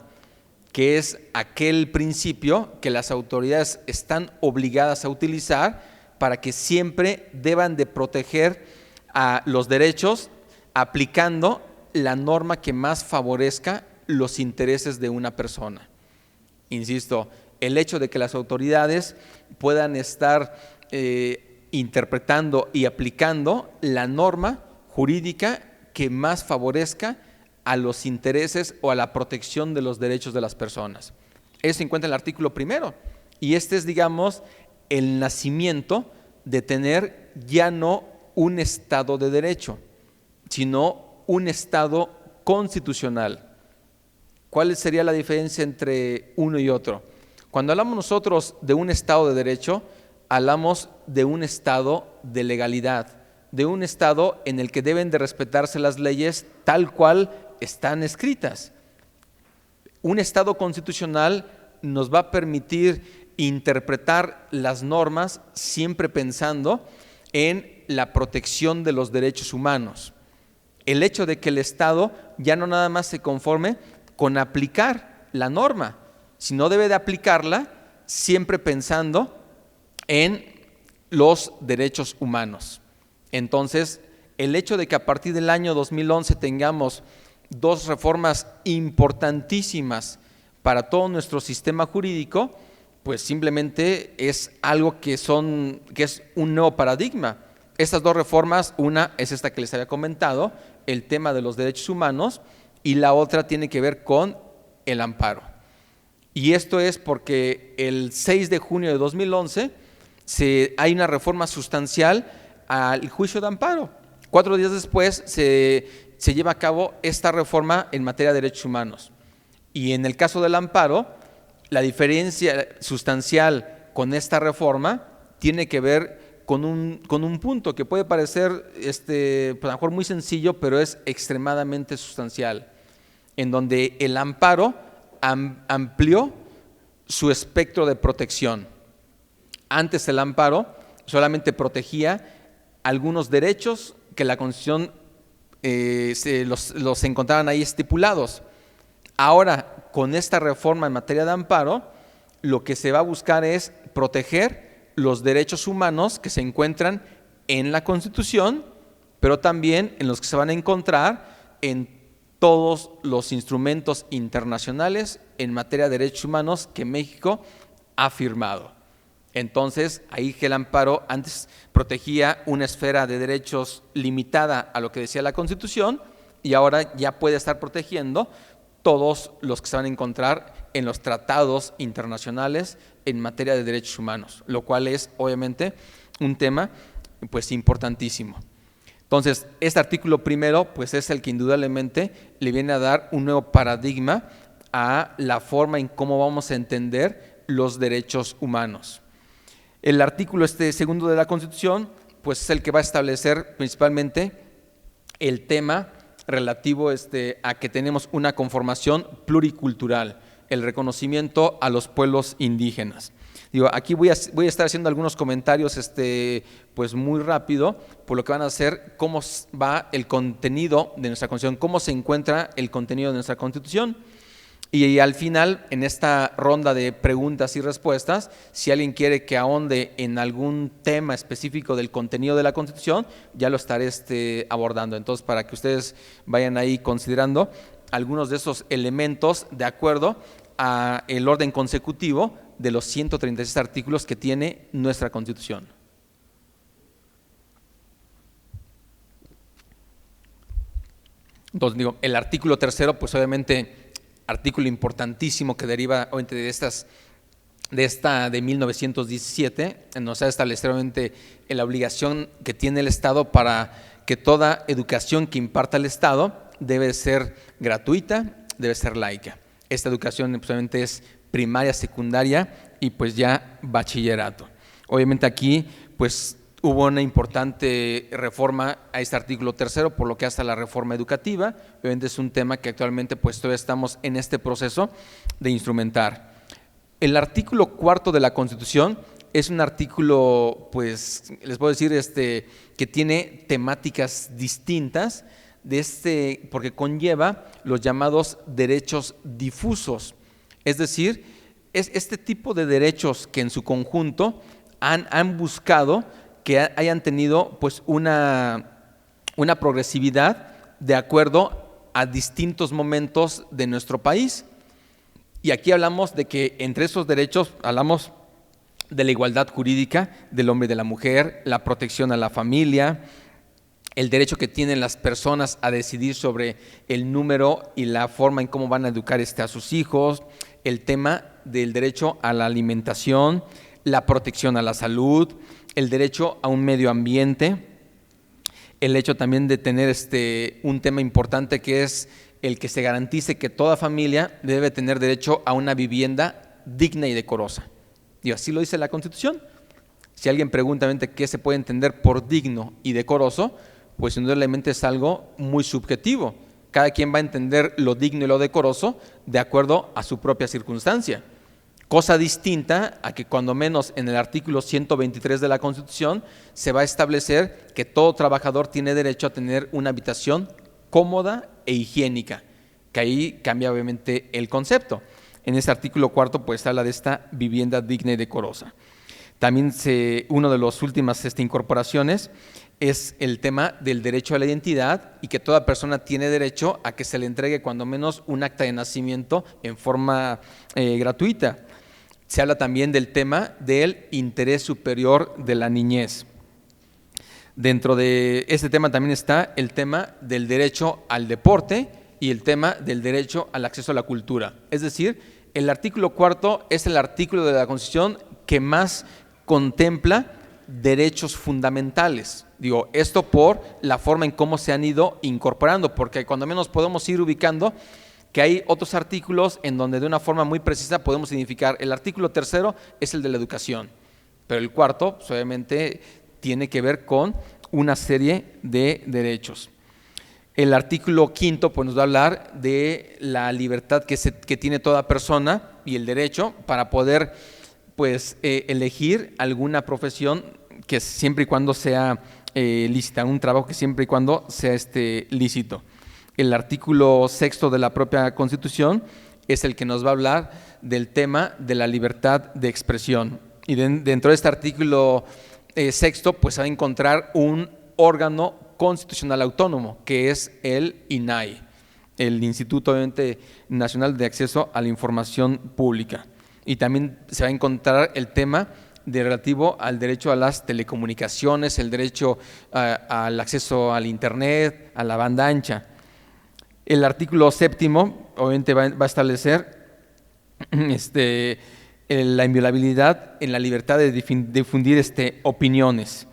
que es aquel principio que las autoridades están obligadas a utilizar para que siempre deban de proteger a los derechos aplicando la norma que más favorezca los intereses de una persona. Insisto, el hecho de que las autoridades puedan estar interpretando y aplicando la norma jurídica que más favorezca a los intereses o a la protección de los derechos de las personas. Eso se encuentra en el artículo primero, y este es, digamos, el nacimiento de tener ya no un Estado de derecho, sino un Estado constitucional. ¿Cuál sería la diferencia entre uno y otro? Cuando hablamos nosotros de un Estado de derecho, hablamos de un Estado de legalidad, de un Estado en el que deben de respetarse las leyes tal cual están escritas. Un Estado constitucional nos va a permitir interpretar las normas siempre pensando en la protección de los derechos humanos. El hecho de que el Estado ya no nada más se conforme con aplicar la norma, sino debe de aplicarla siempre pensando en los derechos humanos. Entonces, el hecho de que a partir del año 2011 tengamos dos reformas importantísimas para todo nuestro sistema jurídico, pues simplemente es algo que es un nuevo paradigma. Estas dos reformas, una es esta que les había comentado, el tema de los derechos humanos, y la otra tiene que ver con el amparo. Y esto es porque el 6 de junio de 2011 hay una reforma sustancial al juicio de amparo. 4 días después se lleva a cabo esta reforma en materia de derechos humanos. Y en el caso del amparo, la diferencia sustancial con esta reforma tiene que ver con un punto que puede parecer pues a lo mejor muy sencillo, pero es extremadamente sustancial, en donde el amparo amplió su espectro de protección. Antes el amparo solamente protegía algunos derechos que la Constitución los encontraban ahí estipulados. Ahora, con esta reforma en materia de amparo, lo que se va a buscar es proteger los derechos humanos que se encuentran en la Constitución, pero también en los que se van a encontrar en todos los instrumentos internacionales en materia de derechos humanos que México ha firmado. Entonces, ahí que el amparo antes protegía una esfera de derechos limitada a lo que decía la Constitución, y ahora ya puede estar protegiendo todos los que se van a encontrar en los tratados internacionales en materia de derechos humanos, lo cual es obviamente un tema pues importantísimo. Entonces, este artículo primero pues es el que indudablemente le viene a dar un nuevo paradigma a la forma en cómo vamos a entender los derechos humanos. El artículo segundo de la Constitución pues es el que va a establecer principalmente el tema relativo a que tenemos una conformación pluricultural, el reconocimiento a los pueblos indígenas. Digo, aquí voy a estar haciendo algunos comentarios pues muy rápido, por lo que van a ser cómo va el contenido de nuestra Constitución, cómo se encuentra el contenido de nuestra Constitución. Y al final, en esta ronda de preguntas y respuestas, si alguien quiere que ahonde en algún tema específico del contenido de la Constitución, ya lo estaré abordando. Entonces, para que ustedes vayan ahí considerando algunos de esos elementos de acuerdo a el orden consecutivo de los 136 artículos que tiene nuestra Constitución. Entonces, digo, el artículo 3º, pues obviamente, artículo importantísimo que deriva obviamente de esta de 1917, nos ha establecido obviamente la obligación que tiene el Estado para que toda educación que imparta el Estado debe ser gratuita, debe ser laica. Esta educación pues, obviamente es primaria, secundaria y pues ya bachillerato. Obviamente aquí pues hubo una importante reforma a este artículo 3º, por lo que hasta la reforma educativa, obviamente es un tema que actualmente pues todavía estamos en este proceso de instrumentar. El artículo 4º de la Constitución es un artículo, pues les puedo decir, que tiene temáticas distintas, porque conlleva los llamados derechos difusos. Es decir, es este tipo de derechos que en su conjunto han buscado que hayan tenido pues una progresividad de acuerdo a distintos momentos de nuestro país. Y aquí hablamos de que entre esos derechos hablamos de la igualdad jurídica del hombre y de la mujer, la protección a la familia, el derecho que tienen las personas a decidir sobre el número y la forma en cómo van a educar a sus hijos, el tema del derecho a la alimentación, la protección a la salud, el derecho a un medio ambiente, el hecho también de tener un tema importante que es el que se garantice que toda familia debe tener derecho a una vivienda digna y decorosa. Y así lo dice la Constitución. Si alguien pregunta qué se puede entender por digno y decoroso, pues indudablemente es algo muy subjetivo. Cada quien va a entender lo digno y lo decoroso de acuerdo a su propia circunstancia. Cosa distinta a que cuando menos en el artículo 123 de la Constitución se va a establecer que todo trabajador tiene derecho a tener una habitación cómoda e higiénica, que ahí cambia obviamente el concepto. En este artículo 4º pues habla de esta vivienda digna y decorosa. También una de las últimas incorporaciones es el tema del derecho a la identidad y que toda persona tiene derecho a que se le entregue cuando menos un acta de nacimiento en forma gratuita. Se habla también del tema del interés superior de la niñez. Dentro de este tema también está el tema del derecho al deporte y el tema del derecho al acceso a la cultura. Es decir, el artículo 4º es el artículo de la Constitución que más contempla derechos fundamentales. Digo, esto por la forma en cómo se han ido incorporando, porque cuando menos podemos ir ubicando que hay otros artículos en donde de una forma muy precisa podemos identificar. El artículo 3º es el de la educación, pero el 4º pues, obviamente tiene que ver con una serie de derechos. El artículo 5º pues, nos va a hablar de la libertad que tiene toda persona y el derecho para poder pues, elegir alguna profesión que siempre y cuando sea lícita, un trabajo que siempre y cuando sea lícito. El artículo 6º de la propia Constitución es el que nos va a hablar del tema de la libertad de expresión. Y dentro de este artículo 6º pues, se va a encontrar un órgano constitucional autónomo, que es el INAI, el Instituto obviamente, Nacional de Acceso a la Información Pública. Y también se va a encontrar el tema relativo al derecho a las telecomunicaciones, el derecho al acceso al Internet, a la banda ancha. El artículo 7º obviamente va a establecer la inviolabilidad en la libertad de difundir opiniones.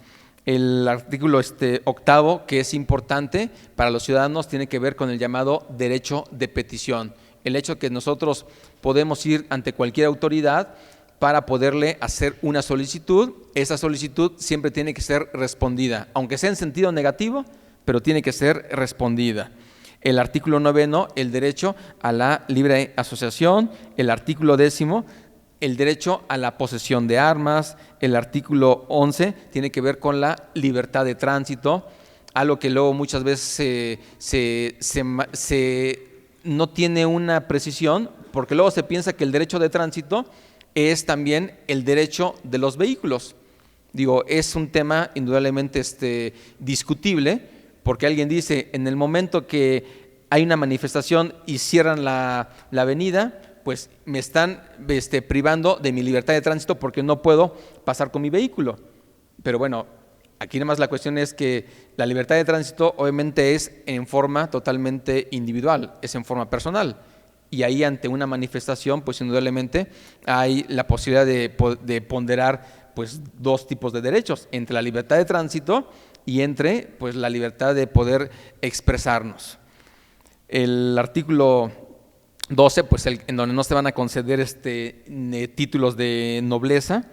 El artículo 8º, que es importante para los ciudadanos, tiene que ver con el llamado derecho de petición. El hecho que nosotros podemos ir ante cualquier autoridad para poderle hacer una solicitud. Esa solicitud siempre tiene que ser respondida, aunque sea en sentido negativo, pero tiene que ser respondida. El artículo 9, el derecho a la libre asociación. El artículo 10, el derecho a la posesión de armas. El artículo 11 tiene que ver con la libertad de tránsito, algo que luego muchas veces no tiene una precisión, porque luego se piensa que el derecho de tránsito es también el derecho de los vehículos. Digo, es un tema indudablemente discutible, porque alguien dice, en el momento que hay una manifestación y cierran la avenida, pues me están privando de mi libertad de tránsito porque no puedo pasar con mi vehículo. Pero bueno, aquí nada más la cuestión es que la libertad de tránsito obviamente es en forma totalmente individual, es en forma personal. Y ahí ante una manifestación, pues indudablemente hay la posibilidad de ponderar pues dos tipos de derechos, entre la libertad de tránsito y entre pues la libertad de poder expresarnos. El artículo 12, pues en donde no se van a conceder títulos de nobleza.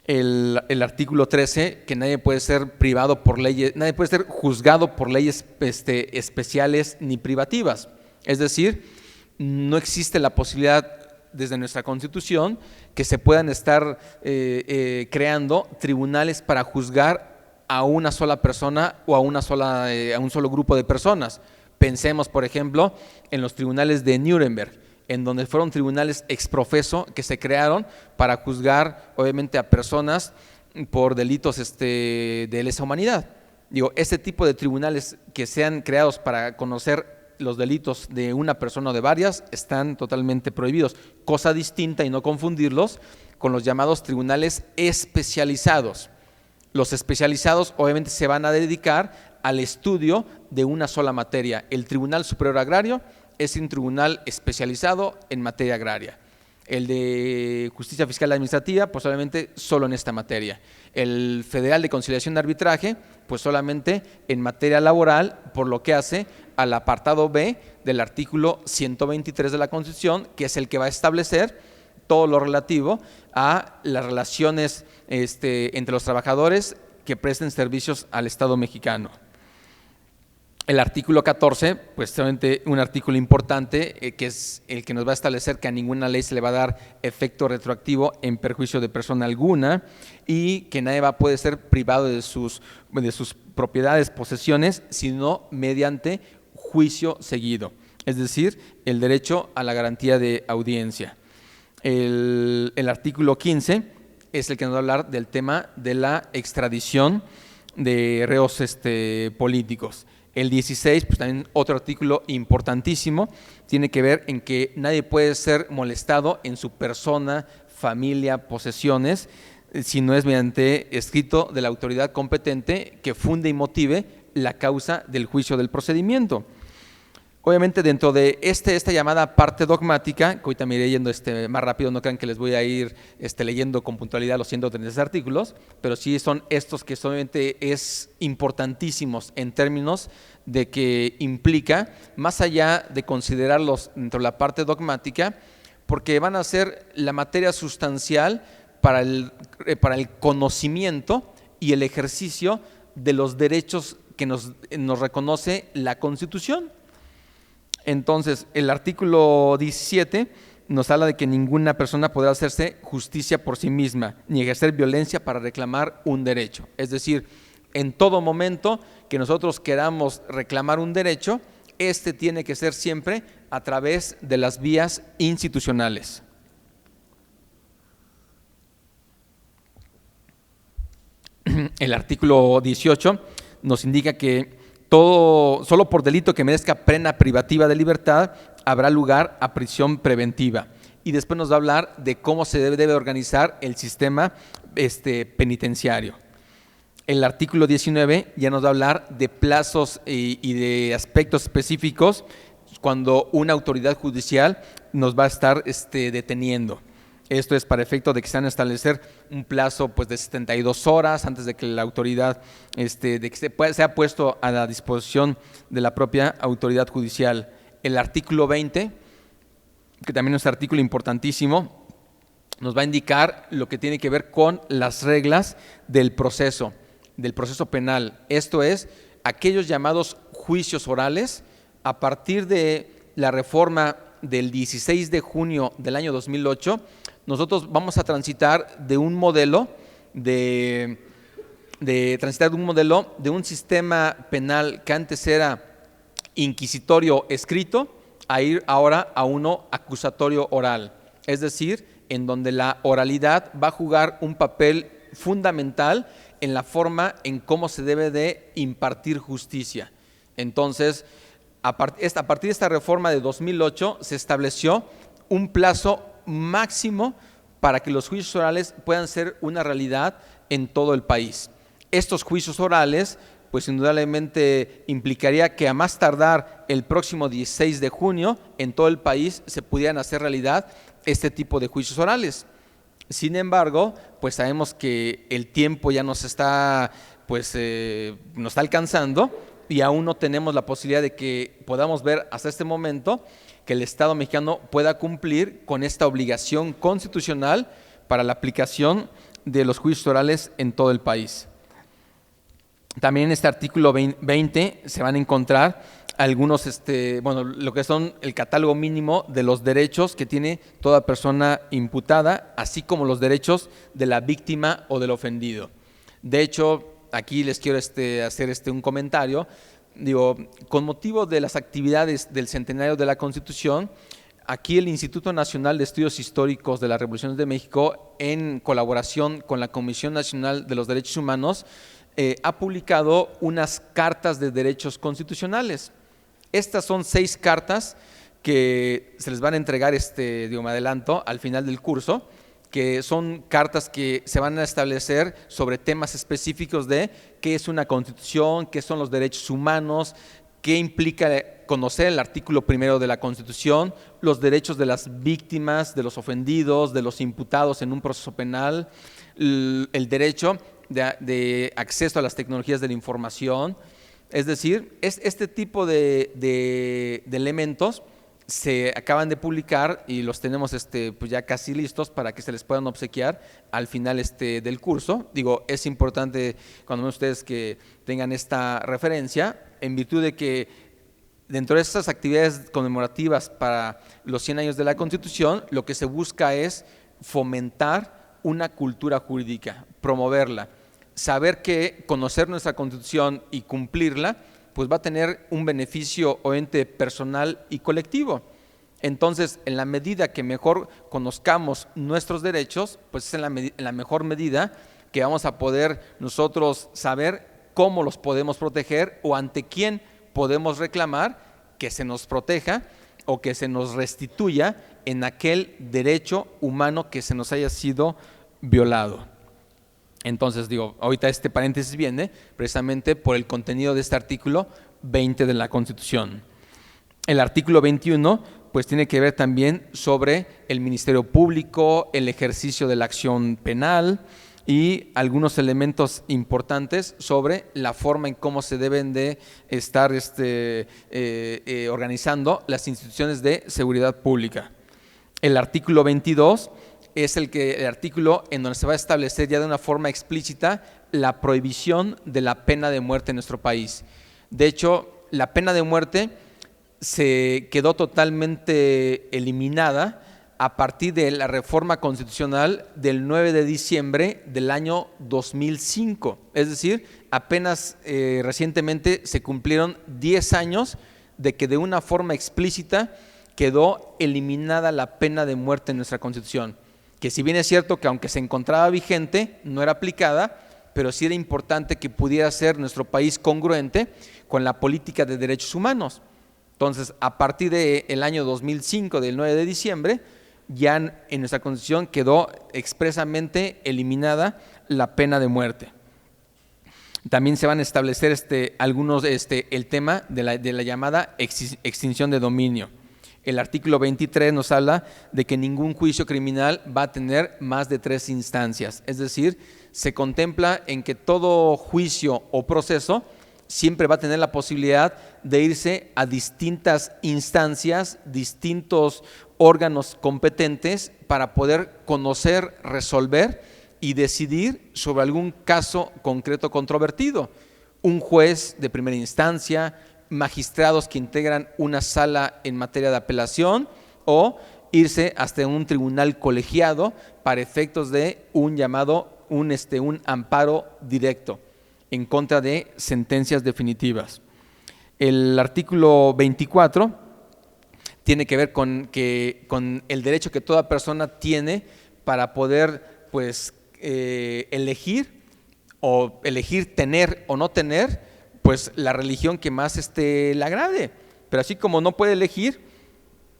El artículo 13, que nadie puede ser privado por leyes, nadie puede ser juzgado por leyes especiales ni privativas. Es decir, no existe la posibilidad desde nuestra Constitución que se puedan estar creando tribunales para juzgar a una sola persona o a un solo grupo de personas. Pensemos, por ejemplo, en los tribunales de Nuremberg, en donde fueron tribunales exprofeso que se crearon para juzgar, obviamente, a personas por delitos de lesa humanidad. Digo, este tipo de tribunales que sean creados para conocer los delitos de una persona o de varias están totalmente prohibidos, cosa distinta y no confundirlos con los llamados tribunales especializados. Los especializados obviamente se van a dedicar al estudio de una sola materia. El Tribunal Superior Agrario es un tribunal especializado en materia agraria. El de Justicia Fiscal Administrativa, pues solamente solo en esta materia. El Federal de Conciliación y Arbitraje, pues solamente en materia laboral, por lo que hace al apartado B del artículo 123 de la Constitución, que es el que va a establecer todo lo relativo a las relaciones entre los trabajadores que presten servicios al Estado mexicano. El artículo 14, pues solamente un artículo importante, que es el que nos va a establecer que a ninguna ley se le va a dar efecto retroactivo en perjuicio de persona alguna y que nadie va a poder ser privado de sus propiedades, posesiones, sino mediante juicio seguido, es decir, el derecho a la garantía de audiencia. El artículo 15 es el que nos va a hablar del tema de la extradición de reos políticos. El 16, pues también otro artículo importantísimo, tiene que ver en que nadie puede ser molestado en su persona, familia, posesiones, si no es mediante escrito de la autoridad competente que funde y motive la causa del juicio del procedimiento. Obviamente dentro de esta llamada parte dogmática, que ahorita me iré yendo más rápido, no crean que les voy a ir leyendo con puntualidad los 136 artículos, pero sí son estos que obviamente es importantísimos en términos de que implica, más allá de considerarlos dentro de la parte dogmática, porque van a ser la materia sustancial para el conocimiento y el ejercicio de los derechos que nos reconoce la Constitución. Entonces, el artículo 17 nos habla de que ninguna persona podrá hacerse justicia por sí misma, ni ejercer violencia para reclamar un derecho. Es decir, en todo momento que nosotros queramos reclamar un derecho, tiene que ser siempre a través de las vías institucionales. El artículo 18 nos indica que solo por delito que merezca pena privativa de libertad habrá lugar a prisión preventiva. Y después nos va a hablar de cómo se debe organizar el sistema penitenciario. El artículo 19 ya nos va a hablar de plazos y de aspectos específicos cuando una autoridad judicial nos va a estar deteniendo. Esto es para efecto de que se van a establecer un plazo pues, de 72 horas antes de que la autoridad, de que sea puesto a la disposición de la propia autoridad judicial. El artículo 20, que también es un artículo importantísimo, nos va a indicar lo que tiene que ver con las reglas del proceso penal. Esto es, aquellos llamados juicios orales A partir de la reforma del 16 de junio del año 2008, nosotros vamos a transitar de un modelo de un sistema penal que antes era inquisitorio escrito a ir ahora a uno acusatorio oral, es decir, en donde la oralidad va a jugar un papel fundamental en la forma en cómo se debe de impartir justicia. Entonces, a partir de esta reforma de 2008 se estableció un plazo máximo para que los juicios orales puedan ser una realidad en todo el país. Estos juicios orales, pues indudablemente implicaría que a más tardar el próximo 16 de junio en todo el país se pudieran hacer realidad este tipo de juicios orales. Sin embargo, pues sabemos que el tiempo ya nos está alcanzando y aún no tenemos la posibilidad de que podamos ver hasta este momento que el Estado mexicano pueda cumplir con esta obligación constitucional para la aplicación de los juicios orales en todo el país. También en este artículo 20 se van a encontrar algunos, lo que son el catálogo mínimo de los derechos que tiene toda persona imputada, así como los derechos de la víctima o del ofendido. De hecho, aquí les quiero hacer un comentario. Con motivo de las actividades del centenario de la Constitución, aquí el Instituto Nacional de Estudios Históricos de las Revoluciones de México, en colaboración con la Comisión Nacional de los Derechos Humanos, ha publicado unas cartas de derechos constitucionales. Estas son 6 cartas que se les van a entregar, me adelanto, al final del curso, que son cartas que se van a establecer sobre temas específicos de qué es una constitución, qué son los derechos humanos, qué implica conocer el artículo 1 de la Constitución, los derechos de las víctimas, de los ofendidos, de los imputados en un proceso penal, el derecho de acceso a las tecnologías de la información. Es decir, este tipo de elementos se acaban de publicar y los tenemos pues ya casi listos para que se les puedan obsequiar al final del curso. Es importante cuando ven ustedes que tengan esta referencia, en virtud de que dentro de estas actividades conmemorativas para los 100 años de la Constitución, lo que se busca es fomentar una cultura jurídica, promoverla. Saber que conocer nuestra Constitución y cumplirla, pues va a tener un beneficio obviamente personal y colectivo. Entonces, en la medida que mejor conozcamos nuestros derechos, pues es en la mejor medida que vamos a poder nosotros saber cómo los podemos proteger o ante quién podemos reclamar que se nos proteja o que se nos restituya en aquel derecho humano que se nos haya sido violado. Entonces, ahorita este paréntesis viene precisamente por el contenido de este artículo 20 de la Constitución. El artículo 21, pues tiene que ver también sobre el Ministerio Público, el ejercicio de la acción penal y algunos elementos importantes sobre la forma en cómo se deben de estar organizando las instituciones de seguridad pública. El artículo 22 es el artículo en donde se va a establecer ya de una forma explícita la prohibición de la pena de muerte en nuestro país. De hecho, la pena de muerte se quedó totalmente eliminada a partir de la reforma constitucional del 9 de diciembre del año 2005. Es decir, apenas recientemente se cumplieron 10 años de que de una forma explícita quedó eliminada la pena de muerte en nuestra Constitución. Que si bien es cierto que aunque se encontraba vigente, no era aplicada, pero sí era importante que pudiera ser nuestro país congruente con la política de derechos humanos. Entonces, a partir del año 2005, del 9 de diciembre, ya en nuestra Constitución quedó expresamente eliminada la pena de muerte. También se van a establecer el tema de la llamada extinción de dominio. El artículo 23 nos habla de que ningún juicio criminal va a tener más de 3 instancias. Es decir, se contempla en que todo juicio o proceso siempre va a tener la posibilidad de irse a distintas instancias, distintos órganos competentes para poder conocer, resolver y decidir sobre algún caso concreto controvertido. Un juez de primera instancia, magistrados que integran una sala en materia de apelación o irse hasta un tribunal colegiado para efectos de un amparo directo en contra de sentencias definitivas. El artículo 24 tiene que ver con el derecho que toda persona tiene para poder elegir tener o no tener pues la religión que más le agrade. Pero así como no puede elegir,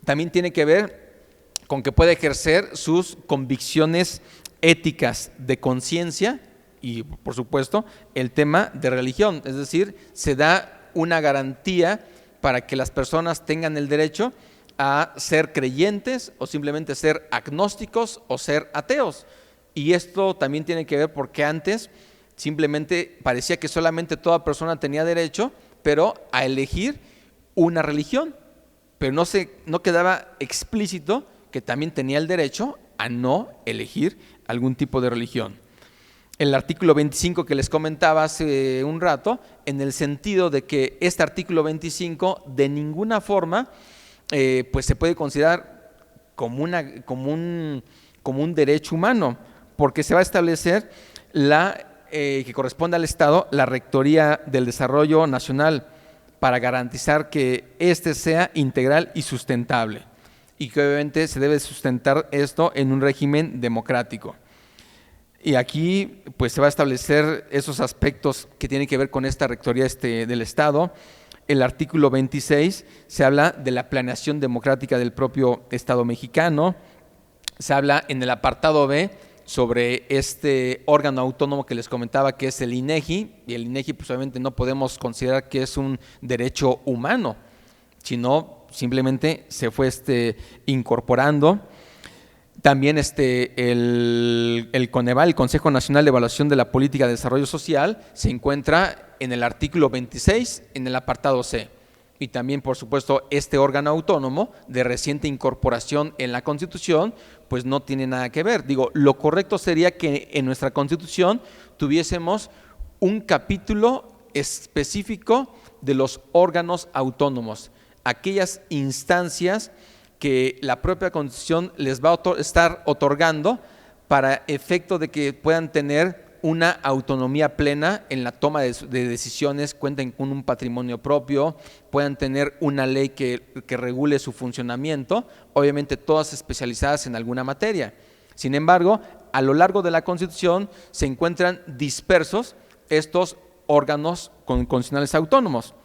también tiene que ver con que puede ejercer sus convicciones éticas de conciencia y, por supuesto, el tema de religión. Es decir, se da una garantía para que las personas tengan el derecho a ser creyentes o simplemente ser agnósticos o ser ateos. Y esto también tiene que ver porque antes simplemente parecía que solamente toda persona tenía derecho, pero a elegir una religión, pero no quedaba explícito que también tenía el derecho a no elegir algún tipo de religión. El artículo 25 que les comentaba hace un rato, en el sentido de que este artículo 25 de ninguna forma pues se puede considerar como un derecho humano, porque se va a establecer que corresponde al Estado la Rectoría del Desarrollo Nacional para garantizar que éste sea integral y sustentable, y que obviamente se debe sustentar esto en un régimen democrático. Y aquí pues se va a establecer esos aspectos que tienen que ver con esta rectoría del Estado. El artículo 26 se habla de la planeación democrática del propio Estado mexicano. Se habla en el apartado B sobre este órgano autónomo que les comentaba, que es el INEGI, y el INEGI pues obviamente no podemos considerar que es un derecho humano, sino simplemente se fue incorporando. También el CONEVAL, el Consejo Nacional de Evaluación de la Política de Desarrollo Social, se encuentra en el artículo 26, en el apartado C. Y también, por supuesto, este órgano autónomo de reciente incorporación en la Constitución, pues no tiene nada que ver. Digo, lo correcto sería que en nuestra Constitución tuviésemos un capítulo específico de los órganos autónomos, aquellas instancias que la propia Constitución les va a estar otorgando para efecto de que puedan tener una autonomía plena en la toma de decisiones, cuenten con un patrimonio propio, puedan tener una ley que regule su funcionamiento, obviamente todas especializadas en alguna materia. Sin embargo, a lo largo de la Constitución se encuentran dispersos estos órganos constitucionales autónomos.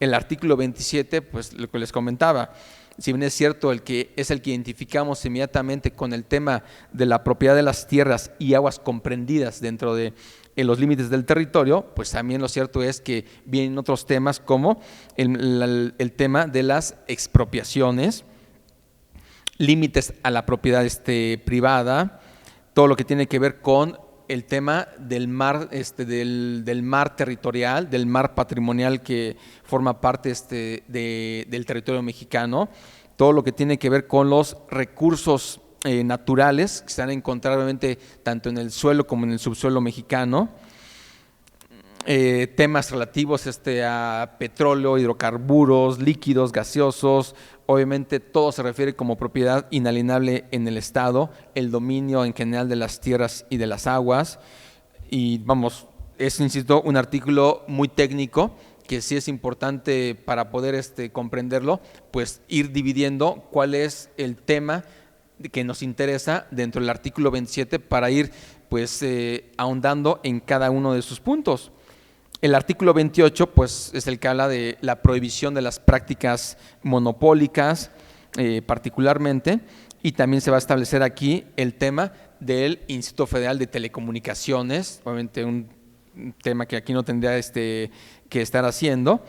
El artículo 27, pues lo que les comentaba, si bien es cierto el que identificamos inmediatamente con el tema de la propiedad de las tierras y aguas comprendidas dentro de los límites del territorio, pues también lo cierto es que vienen otros temas como el tema de las expropiaciones, límites a la propiedad privada, todo lo que tiene que ver con el tema del mar, del mar territorial, del mar patrimonial que forma parte del territorio mexicano, todo lo que tiene que ver con los recursos naturales que se van a encontrar obviamente tanto en el suelo como en el subsuelo mexicano, temas relativos a petróleo, hidrocarburos, líquidos, gaseosos. Obviamente todo se refiere como propiedad inalienable en el Estado, el dominio en general de las tierras y de las aguas. Y vamos, es, insisto, un artículo muy técnico que sí es importante para poder comprenderlo, pues ir dividiendo cuál es el tema que nos interesa dentro del artículo 27 para ir pues ahondando en cada uno de sus puntos. El artículo 28 pues, es el que habla de la prohibición de las prácticas monopólicas particularmente, y también se va a establecer aquí el tema del Instituto Federal de Telecomunicaciones, obviamente un tema que aquí no tendría que estar haciendo,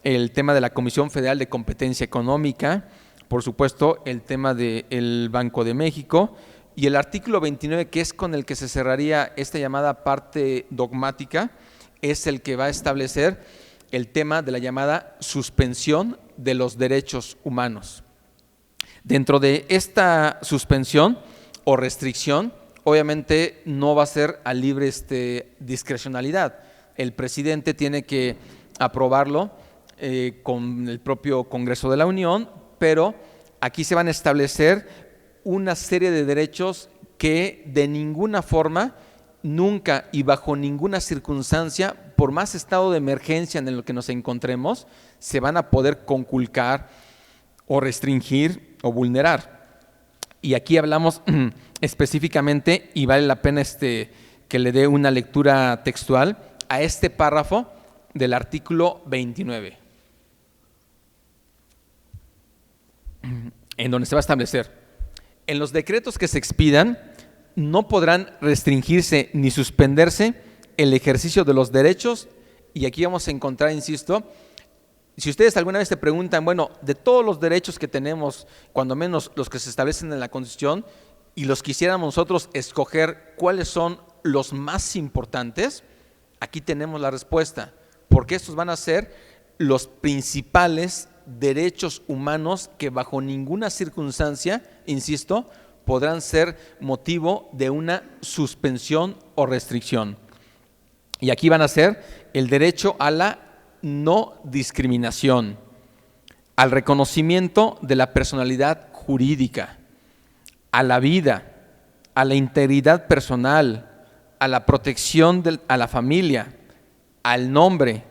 el tema de la Comisión Federal de Competencia Económica, por supuesto el tema del Banco de México, y el artículo 29, que es con el que se cerraría esta llamada parte dogmática, es el que va a establecer el tema de la llamada suspensión de los derechos humanos. Dentro de esta suspensión o restricción, obviamente no va a ser a libre discrecionalidad. El presidente tiene que aprobarlo con el propio Congreso de la Unión, pero aquí se van a establecer una serie de derechos que de ninguna forma, nunca y bajo ninguna circunstancia, por más estado de emergencia en el que nos encontremos, se van a poder conculcar o restringir o vulnerar. Y aquí hablamos específicamente, y vale la pena que le dé una lectura textual a este párrafo del artículo 29, en donde se va a establecer: en los decretos que se expidan no podrán restringirse ni suspenderse el ejercicio de los derechos, y aquí vamos a encontrar, insisto, si ustedes alguna vez se preguntan, bueno, de todos los derechos que tenemos, cuando menos los que se establecen en la Constitución, y los quisiéramos nosotros escoger cuáles son los más importantes, aquí tenemos la respuesta, porque estos van a ser los principales derechos humanos que bajo ninguna circunstancia, insisto, podrán ser motivo de una suspensión o restricción. Y aquí van a ser el derecho a la no discriminación, al reconocimiento de la personalidad jurídica, a la vida, a la integridad personal, a la protección a la familia, al nombre,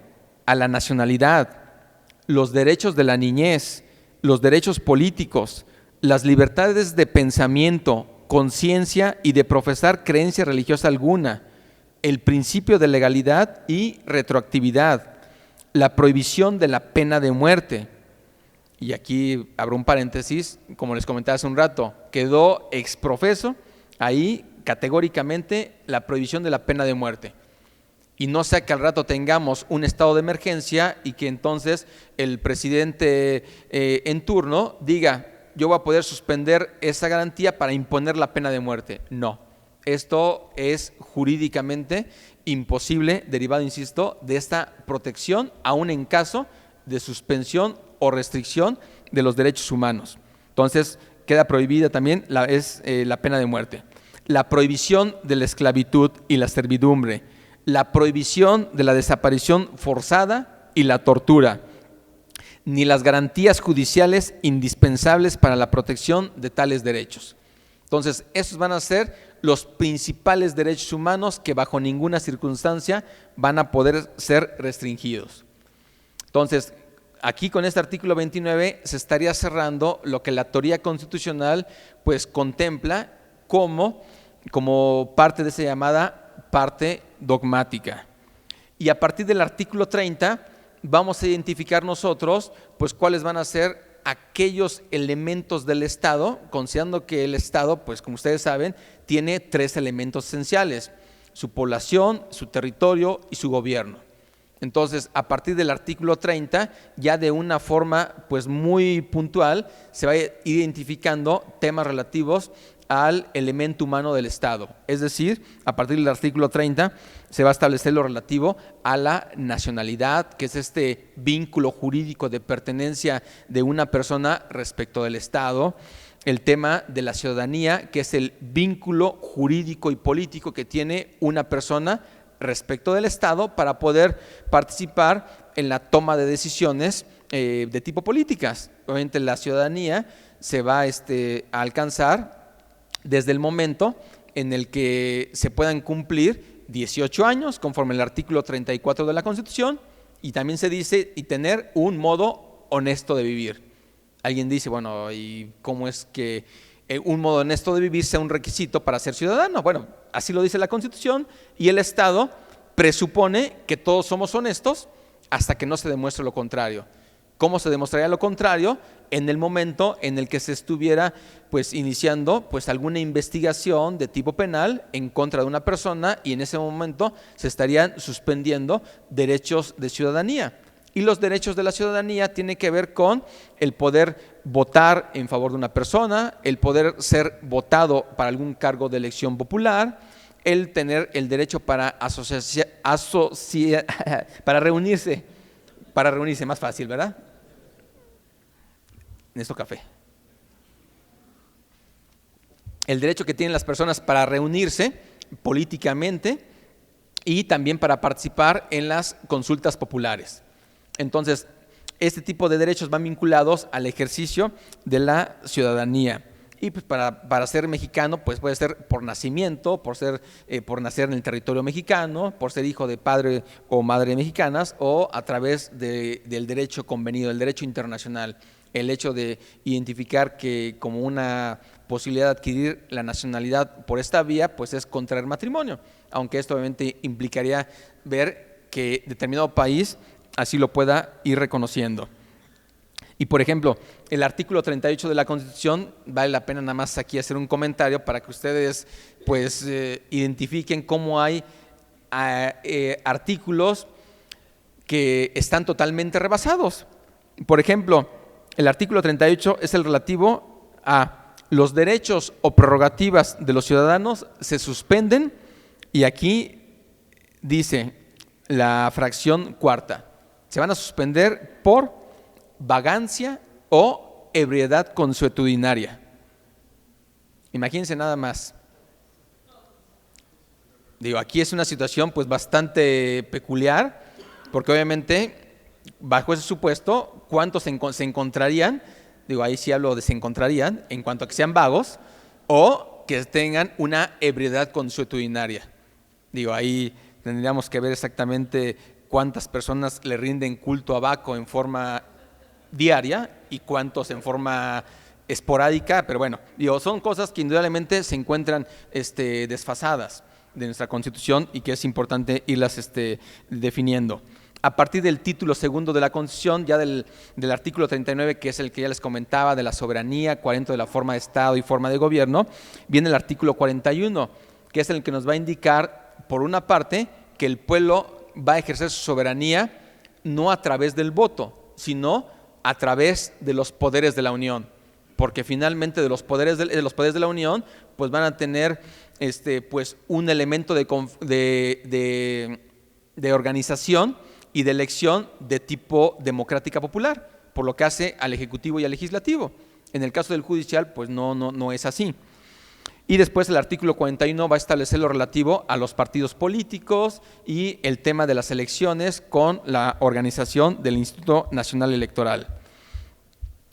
a la nacionalidad, los derechos de la niñez, los derechos políticos, las libertades de pensamiento, conciencia y de profesar creencia religiosa alguna, el principio de legalidad y retroactividad, la prohibición de la pena de muerte. Y aquí abro un paréntesis, como les comentaba hace un rato, quedó exprofeso ahí categóricamente la prohibición de la pena de muerte. Y no sea que al rato tengamos un estado de emergencia y que entonces el presidente en turno diga: yo voy a poder suspender esa garantía para imponer la pena de muerte. No, esto es jurídicamente imposible, derivado, insisto, de esta protección, aún en caso de suspensión o restricción de los derechos humanos. Entonces, queda prohibida también la pena de muerte. La prohibición de la esclavitud y la servidumbre, la prohibición de la desaparición forzada y la tortura, ni las garantías judiciales indispensables para la protección de tales derechos. Entonces, esos van a ser los principales derechos humanos que bajo ninguna circunstancia van a poder ser restringidos. Entonces, aquí con este artículo 29 se estaría cerrando lo que la teoría constitucional pues contempla como parte de esa llamada parte dogmática. Y a partir del artículo 30 vamos a identificar nosotros pues cuáles van a ser aquellos elementos del Estado, considerando que el Estado, pues como ustedes saben, tiene 3 elementos esenciales: su población, su territorio y su gobierno. Entonces, a partir del artículo 30, ya de una forma pues muy puntual, se va identificando temas relativos al elemento humano del Estado. Es decir, a partir del artículo 30 se va a establecer lo relativo a la nacionalidad, que es este vínculo jurídico de pertenencia de una persona respecto del Estado; el tema de la ciudadanía, que es el vínculo jurídico y político que tiene una persona respecto del Estado para poder participar en la toma de decisiones de tipo políticas. Obviamente la ciudadanía se va a alcanzar desde el momento en el que se puedan cumplir 18 años, conforme el artículo 34 de la Constitución, y también se dice, y tener un modo honesto de vivir. Alguien dice, bueno, ¿y cómo es que un modo honesto de vivir sea un requisito para ser ciudadano? Bueno, así lo dice la Constitución, y el Estado presupone que todos somos honestos hasta que no se demuestre lo contrario. ¿Cómo se demostraría lo contrario? En el momento en el que se estuviera pues iniciando pues alguna investigación de tipo penal en contra de una persona, y en ese momento se estarían suspendiendo derechos de ciudadanía. Y los derechos de la ciudadanía tienen que ver con el poder votar en favor de una persona, el poder ser votado para algún cargo de elección popular, el tener el derecho para reunirse, más fácil, ¿verdad? Necesito café. El derecho que tienen las personas para reunirse políticamente y también para participar en las consultas populares. Entonces, este tipo de derechos van vinculados al ejercicio de la ciudadanía. Y pues para ser mexicano, pues puede ser por nacimiento, por nacer en el territorio mexicano, por ser hijo de padre o madre mexicanas, o a través del derecho convenido, del derecho internacional. El hecho de identificar que como una posibilidad de adquirir la nacionalidad por esta vía, pues es contraer matrimonio, aunque esto obviamente implicaría ver que determinado país así lo pueda ir reconociendo. Y por ejemplo, el artículo 38 de la Constitución, vale la pena nada más aquí hacer un comentario para que ustedes pues identifiquen cómo hay artículos que están totalmente rebasados. Por ejemplo, el artículo 38 es el relativo a los derechos o prerrogativas de los ciudadanos se suspenden, y aquí dice la fracción cuarta, se van a suspender por vagancia o ebriedad consuetudinaria. Imagínense nada más. Digo, aquí es una situación pues bastante peculiar, porque obviamente bajo ese supuesto, ¿cuántos se encontrarían? Digo, ahí sí hablo de se encontrarían en cuanto a que sean vagos o que tengan una ebriedad consuetudinaria. Digo, ahí tendríamos que ver exactamente cuántas personas le rinden culto a Baco en forma diaria y cuántos en forma esporádica, pero bueno, digo, son cosas que indudablemente se encuentran desfasadas de nuestra Constitución y que es importante irlas definiendo. A partir del título segundo de la Constitución, ya del artículo 39, que es el que ya les comentaba, de la soberanía, 40 de la forma de Estado y forma de gobierno, viene el artículo 41, que es el que nos va a indicar, por una parte, que el pueblo va a ejercer su soberanía no a través del voto, sino a través de los poderes de la Unión, porque finalmente de los poderes de la Unión pues van a tener pues un elemento de organización y de elección de tipo democrática popular, por lo que hace al Ejecutivo y al Legislativo. En el caso del judicial pues no es así. Y después el artículo 41 va a establecer lo relativo a los partidos políticos y el tema de las elecciones con la organización del Instituto Nacional Electoral.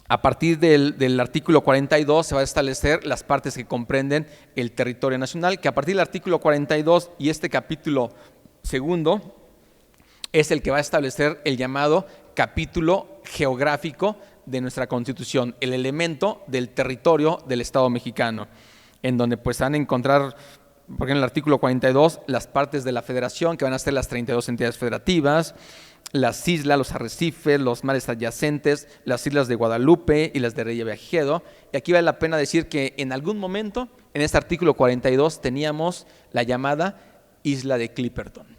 A partir del artículo 42 se va a establecer las partes que comprenden el territorio nacional, que a partir del artículo 42 y este capítulo segundo es el que va a establecer el llamado capítulo geográfico de nuestra Constitución, el elemento del territorio del Estado mexicano, en donde pues van a encontrar, por ejemplo, en el artículo 42, las partes de la federación, que van a ser las 32 entidades federativas, las islas, los arrecifes, los mares adyacentes, las islas de Guadalupe y las de Revillagigedo. Y aquí vale la pena decir que en algún momento, en este artículo 42, teníamos la llamada isla de Clipperton,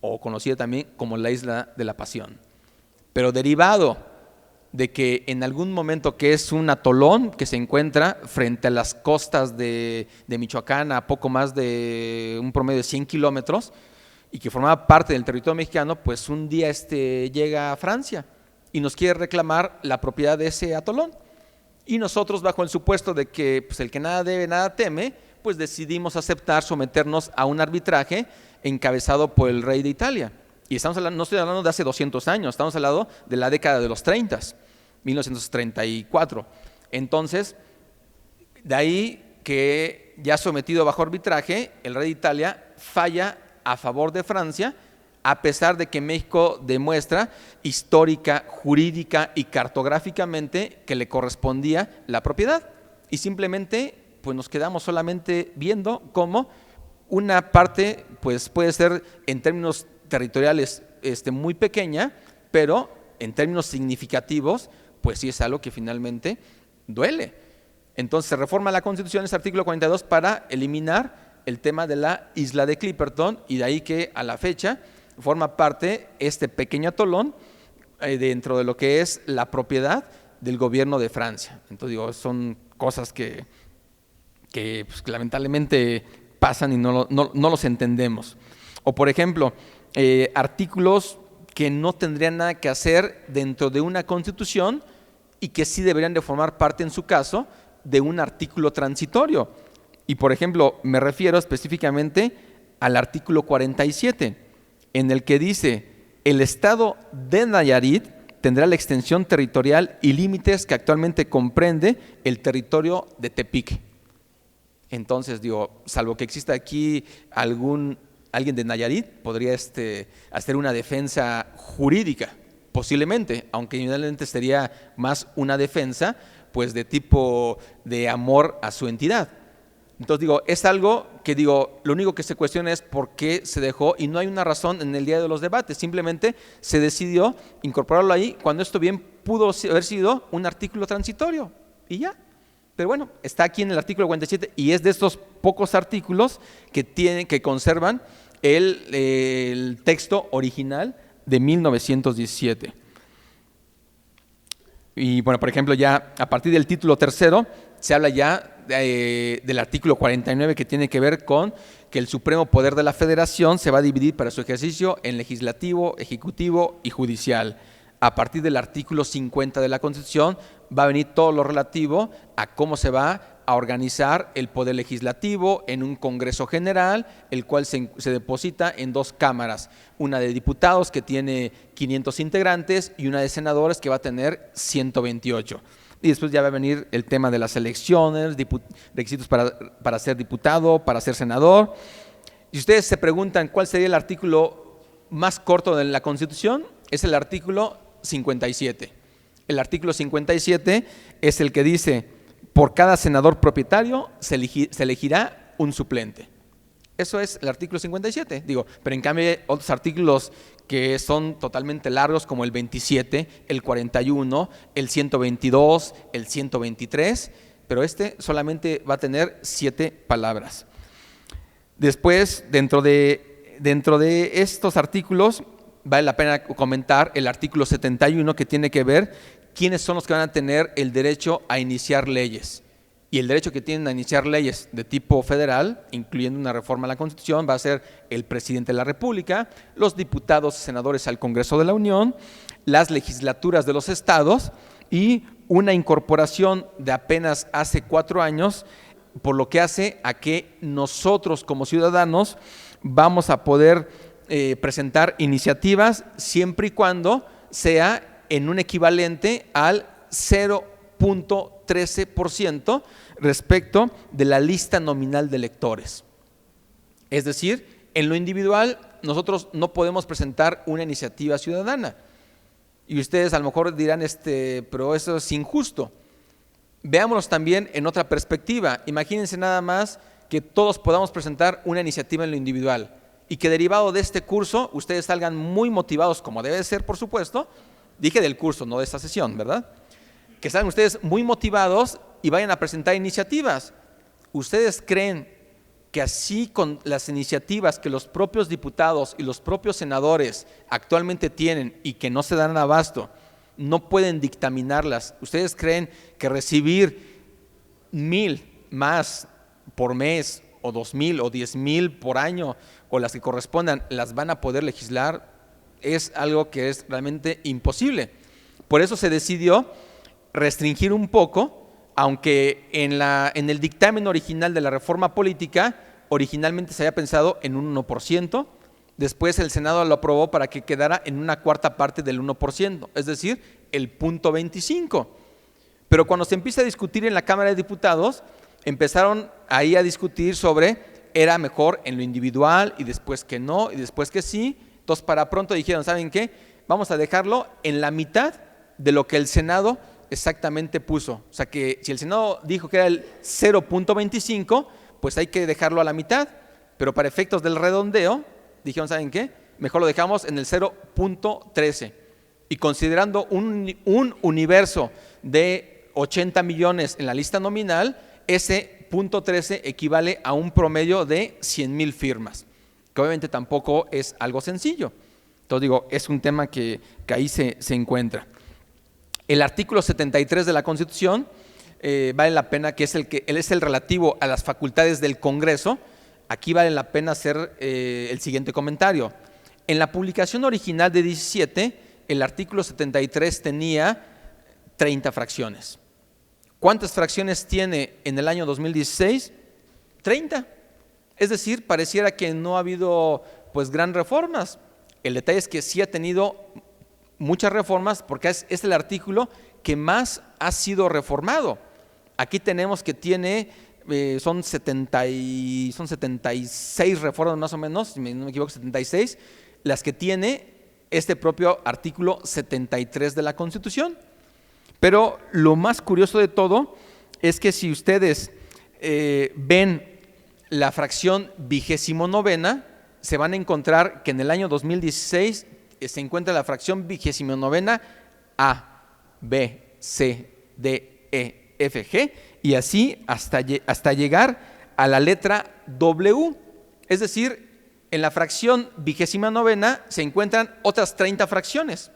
o conocida también como la isla de la Pasión. Pero derivado de que en algún momento, que es un atolón que se encuentra frente a las costas de Michoacán, a poco más de un promedio de 100 kilómetros, y que formaba parte del territorio mexicano, pues un día llega a Francia y nos quiere reclamar la propiedad de ese atolón. Y nosotros, bajo el supuesto de que pues el que nada debe, nada teme, pues decidimos aceptar someternos a un arbitraje encabezado por el rey de Italia. Y estamos hablando, no estoy hablando de hace 200 años, estamos hablando de la década de los 30, 1934. Entonces, de ahí que ya sometido bajo arbitraje, el rey de Italia falla a favor de Francia, a pesar de que México demuestra histórica, jurídica y cartográficamente que le correspondía la propiedad. Y simplemente pues nos quedamos solamente viendo cómo una parte pues puede ser en términos territoriales muy pequeña, pero en términos significativos pues sí es algo que finalmente duele. Entonces se reforma la Constitución en ese artículo 42 para eliminar el tema de la isla de Clipperton, y de ahí que a la fecha forma parte este pequeño atolón dentro de lo que es la propiedad del gobierno de Francia. Entonces digo, son cosas que pues, lamentablemente pasan y no los entendemos. O por ejemplo, artículos que no tendrían nada que hacer dentro de una Constitución y que sí deberían de formar parte, en su caso, de un artículo transitorio. Y por ejemplo, me refiero específicamente al artículo 47, en el que dice: el estado de Nayarit tendrá la extensión territorial y límites que actualmente comprende el territorio de Tepic. Entonces, digo, salvo que exista aquí alguien de Nayarit, podría hacer una defensa jurídica, posiblemente, aunque inicialmente sería más una defensa, pues de tipo de amor a su entidad. Entonces digo, es algo que digo, lo único que se cuestiona es por qué se dejó y no hay una razón en el día de los debates, simplemente se decidió incorporarlo ahí cuando esto bien pudo haber sido un artículo transitorio y ya. Pero bueno, está aquí en el artículo 47 y es de estos pocos artículos que conservan el texto original de 1917. Y bueno, por ejemplo, ya a partir del título tercero se habla ya del artículo 49 que tiene que ver con que el supremo poder de la federación se va a dividir para su ejercicio en legislativo, ejecutivo y judicial. A partir del artículo 50 de la Constitución va a venir todo lo relativo a cómo se va a organizar el poder legislativo en un Congreso General, el cual se deposita en dos cámaras, una de diputados que tiene 500 integrantes y una de senadores que va a tener 128. Y después ya va a venir el tema de las elecciones, requisitos para ser diputado, para ser senador. Y ustedes se preguntan cuál sería el artículo más corto de la Constitución, es el artículo 57. El artículo 57 es el que dice, por cada senador propietario se elegirá un suplente. Eso es el artículo 57, digo, pero en cambio hay otros artículos que son totalmente largos como el 27, el 41, el 122, el 123, pero solamente va a tener 7 palabras. Después, dentro de estos artículos, vale la pena comentar el artículo 71 que tiene que ver quiénes son los que van a tener el derecho a iniciar leyes. Y el derecho que tienen a iniciar leyes de tipo federal, incluyendo una reforma a la Constitución, va a ser el presidente de la República, los diputados y senadores al Congreso de la Unión, las legislaturas de los estados y una incorporación de apenas hace 4 años, por lo que hace a que nosotros como ciudadanos vamos a poder presentar iniciativas siempre y cuando sea en un equivalente al 0.13% respecto de la lista nominal de electores. Es decir, en lo individual nosotros no podemos presentar una iniciativa ciudadana. Y ustedes a lo mejor dirán, pero eso es injusto. Veámonos también en otra perspectiva. Imagínense nada más que todos podamos presentar una iniciativa en lo individual y que derivado de este curso ustedes salgan muy motivados, como debe ser, por supuesto. Dije del curso, no de esta sesión, ¿verdad? Que salgan ustedes muy motivados y vayan a presentar iniciativas. ¿Ustedes creen que así con las iniciativas que los propios diputados y los propios senadores actualmente tienen y que no se dan abasto, no pueden dictaminarlas? ¿Ustedes creen que recibir 1,000 más por mes o 2,000 o 10,000 por año o las que correspondan las van a poder legislar? Es algo que es realmente imposible. Por eso se decidió restringir un poco, aunque en el dictamen original de la reforma política, originalmente se había pensado en un 1%, después el Senado lo aprobó para que quedara en una cuarta parte del 1%, es decir, el 0.25. Pero cuando se empieza a discutir en la Cámara de Diputados, empezaron ahí a discutir sobre, era mejor en lo individual y después que no, y después que sí. Entonces para pronto dijeron, ¿saben qué? Vamos a dejarlo en la mitad de lo que el Senado exactamente puso. O sea que si el Senado dijo que era el 0.25, pues hay que dejarlo a la mitad, pero para efectos del redondeo, dijeron, ¿saben qué? Mejor lo dejamos en el 0.13. Y considerando un universo de 80 millones en la lista nominal, ese 0.13 equivale a un promedio de 100,000 firmas, que obviamente tampoco es algo sencillo. Entonces digo, es un tema que ahí se encuentra. El artículo 73 de la Constitución, vale la pena, que es el relativo a las facultades del Congreso. Aquí vale la pena hacer el siguiente comentario. En la publicación original de 17, el artículo 73 tenía 30 fracciones. ¿Cuántas fracciones tiene en el año 2016? 30. Es decir, pareciera que no ha habido pues gran reformas. El detalle es que sí ha tenido muchas reformas porque es el artículo que más ha sido reformado. Aquí tenemos que tiene, son 76 reformas más o menos, si no me equivoco, 76, las que tiene este propio artículo 73 de la Constitución. Pero lo más curioso de todo es que si ustedes ven la fracción 29, se van a encontrar que en el año 2016 se encuentra la fracción 29 A, B, C, D, E, F, G, y así hasta llegar a la letra W. Es decir, en la fracción 29 se encuentran otras 30 fracciones.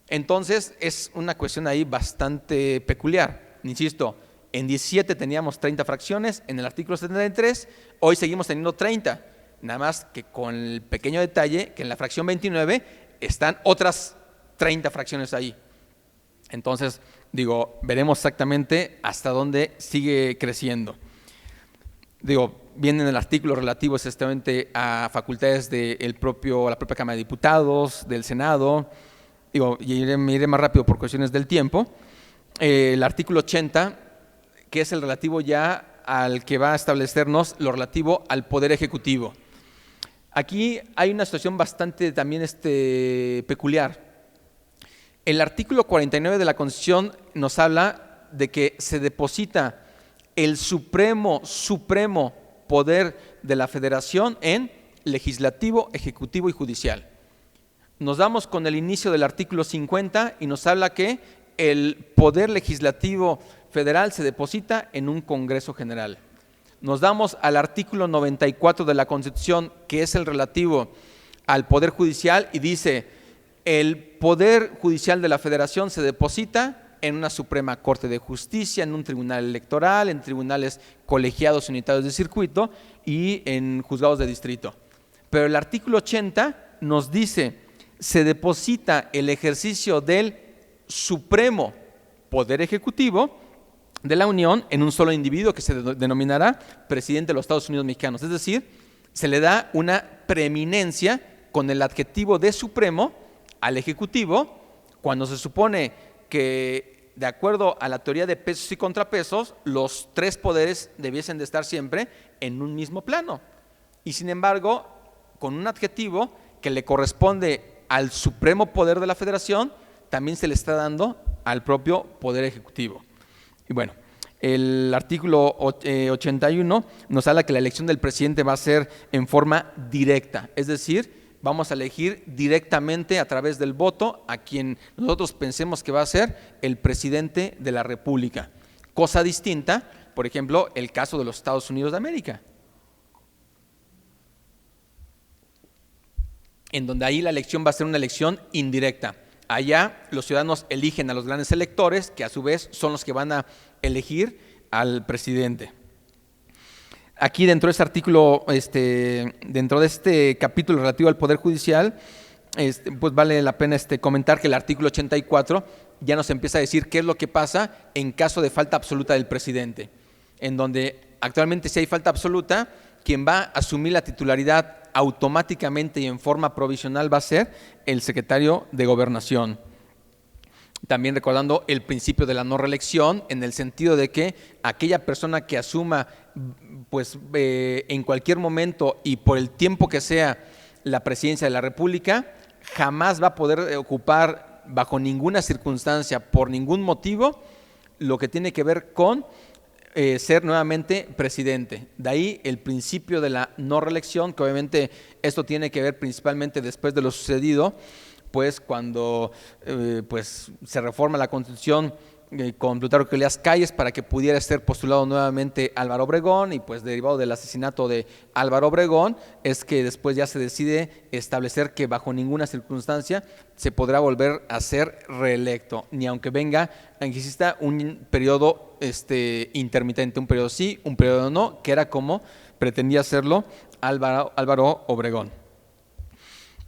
Entonces es una cuestión ahí bastante peculiar. Insisto, en 17 teníamos 30 fracciones, en el artículo 73, hoy seguimos teniendo 30, nada más que con el pequeño detalle que en la fracción 29 están otras 30 fracciones ahí. Entonces, veremos exactamente hasta dónde sigue creciendo. Viene en el artículo relativo exactamente a facultades de la propia Cámara de Diputados, del Senado. Me iré más rápido por cuestiones del tiempo. El artículo 80, que es el relativo ya al que va a establecernos lo relativo al Poder Ejecutivo. Aquí hay una situación bastante también peculiar. El artículo 49 de la Constitución nos habla de que se deposita el supremo poder de la Federación en legislativo, ejecutivo y judicial. Nos damos con el inicio del artículo 50 y nos habla que el poder legislativo federal se deposita en un Congreso General. Nos damos al artículo 94 de la Constitución, que es el relativo al Poder Judicial, y dice: el Poder Judicial de la Federación se deposita en una Suprema Corte de Justicia, en un tribunal electoral, en tribunales colegiados unitarios de circuito y en juzgados de distrito. Pero el artículo 80 nos dice: se deposita el ejercicio del Supremo Poder Ejecutivo de la Unión en un solo individuo que se denominará Presidente de los Estados Unidos Mexicanos. Es decir, se le da una preeminencia con el adjetivo de supremo al Ejecutivo, cuando se supone que, de acuerdo a la teoría de pesos y contrapesos, los tres poderes debiesen de estar siempre en un mismo plano. Y sin embargo, con un adjetivo que le corresponde al supremo poder de la Federación, también se le está dando al propio Poder Ejecutivo. Y bueno, el artículo 81 nos habla que la elección del presidente va a ser en forma directa, es decir, vamos a elegir directamente a través del voto a quien nosotros pensemos que va a ser el presidente de la República. Cosa distinta, por ejemplo, el caso de los Estados Unidos de América, en donde ahí la elección va a ser una elección indirecta. Allá los ciudadanos eligen a los grandes electores, que a su vez son los que van a elegir al presidente. Aquí dentro de este artículo, dentro de este capítulo relativo al Poder Judicial, pues vale la pena comentar que el artículo 84 ya nos empieza a decir qué es lo que pasa en caso de falta absoluta del presidente, en donde actualmente si hay falta absoluta, quien va a asumir la titularidad automáticamente y en forma provisional va a ser el secretario de Gobernación. También recordando el principio de la no reelección, en el sentido de que aquella persona que asuma en cualquier momento y por el tiempo que sea la presidencia de la República, jamás va a poder ocupar bajo ninguna circunstancia, por ningún motivo, lo que tiene que ver con ser nuevamente presidente. De ahí el principio de la no reelección, que obviamente esto tiene que ver principalmente después de lo sucedido, pues cuando se reforma la Constitución con Plutarco Elías Calles para que pudiera ser postulado nuevamente Álvaro Obregón, y pues derivado del asesinato de Álvaro Obregón es que después ya se decide establecer que bajo ninguna circunstancia se podrá volver a ser reelecto, ni aunque exista un periodo intermitente, un periodo sí, un periodo no, que era como pretendía hacerlo Álvaro Obregón.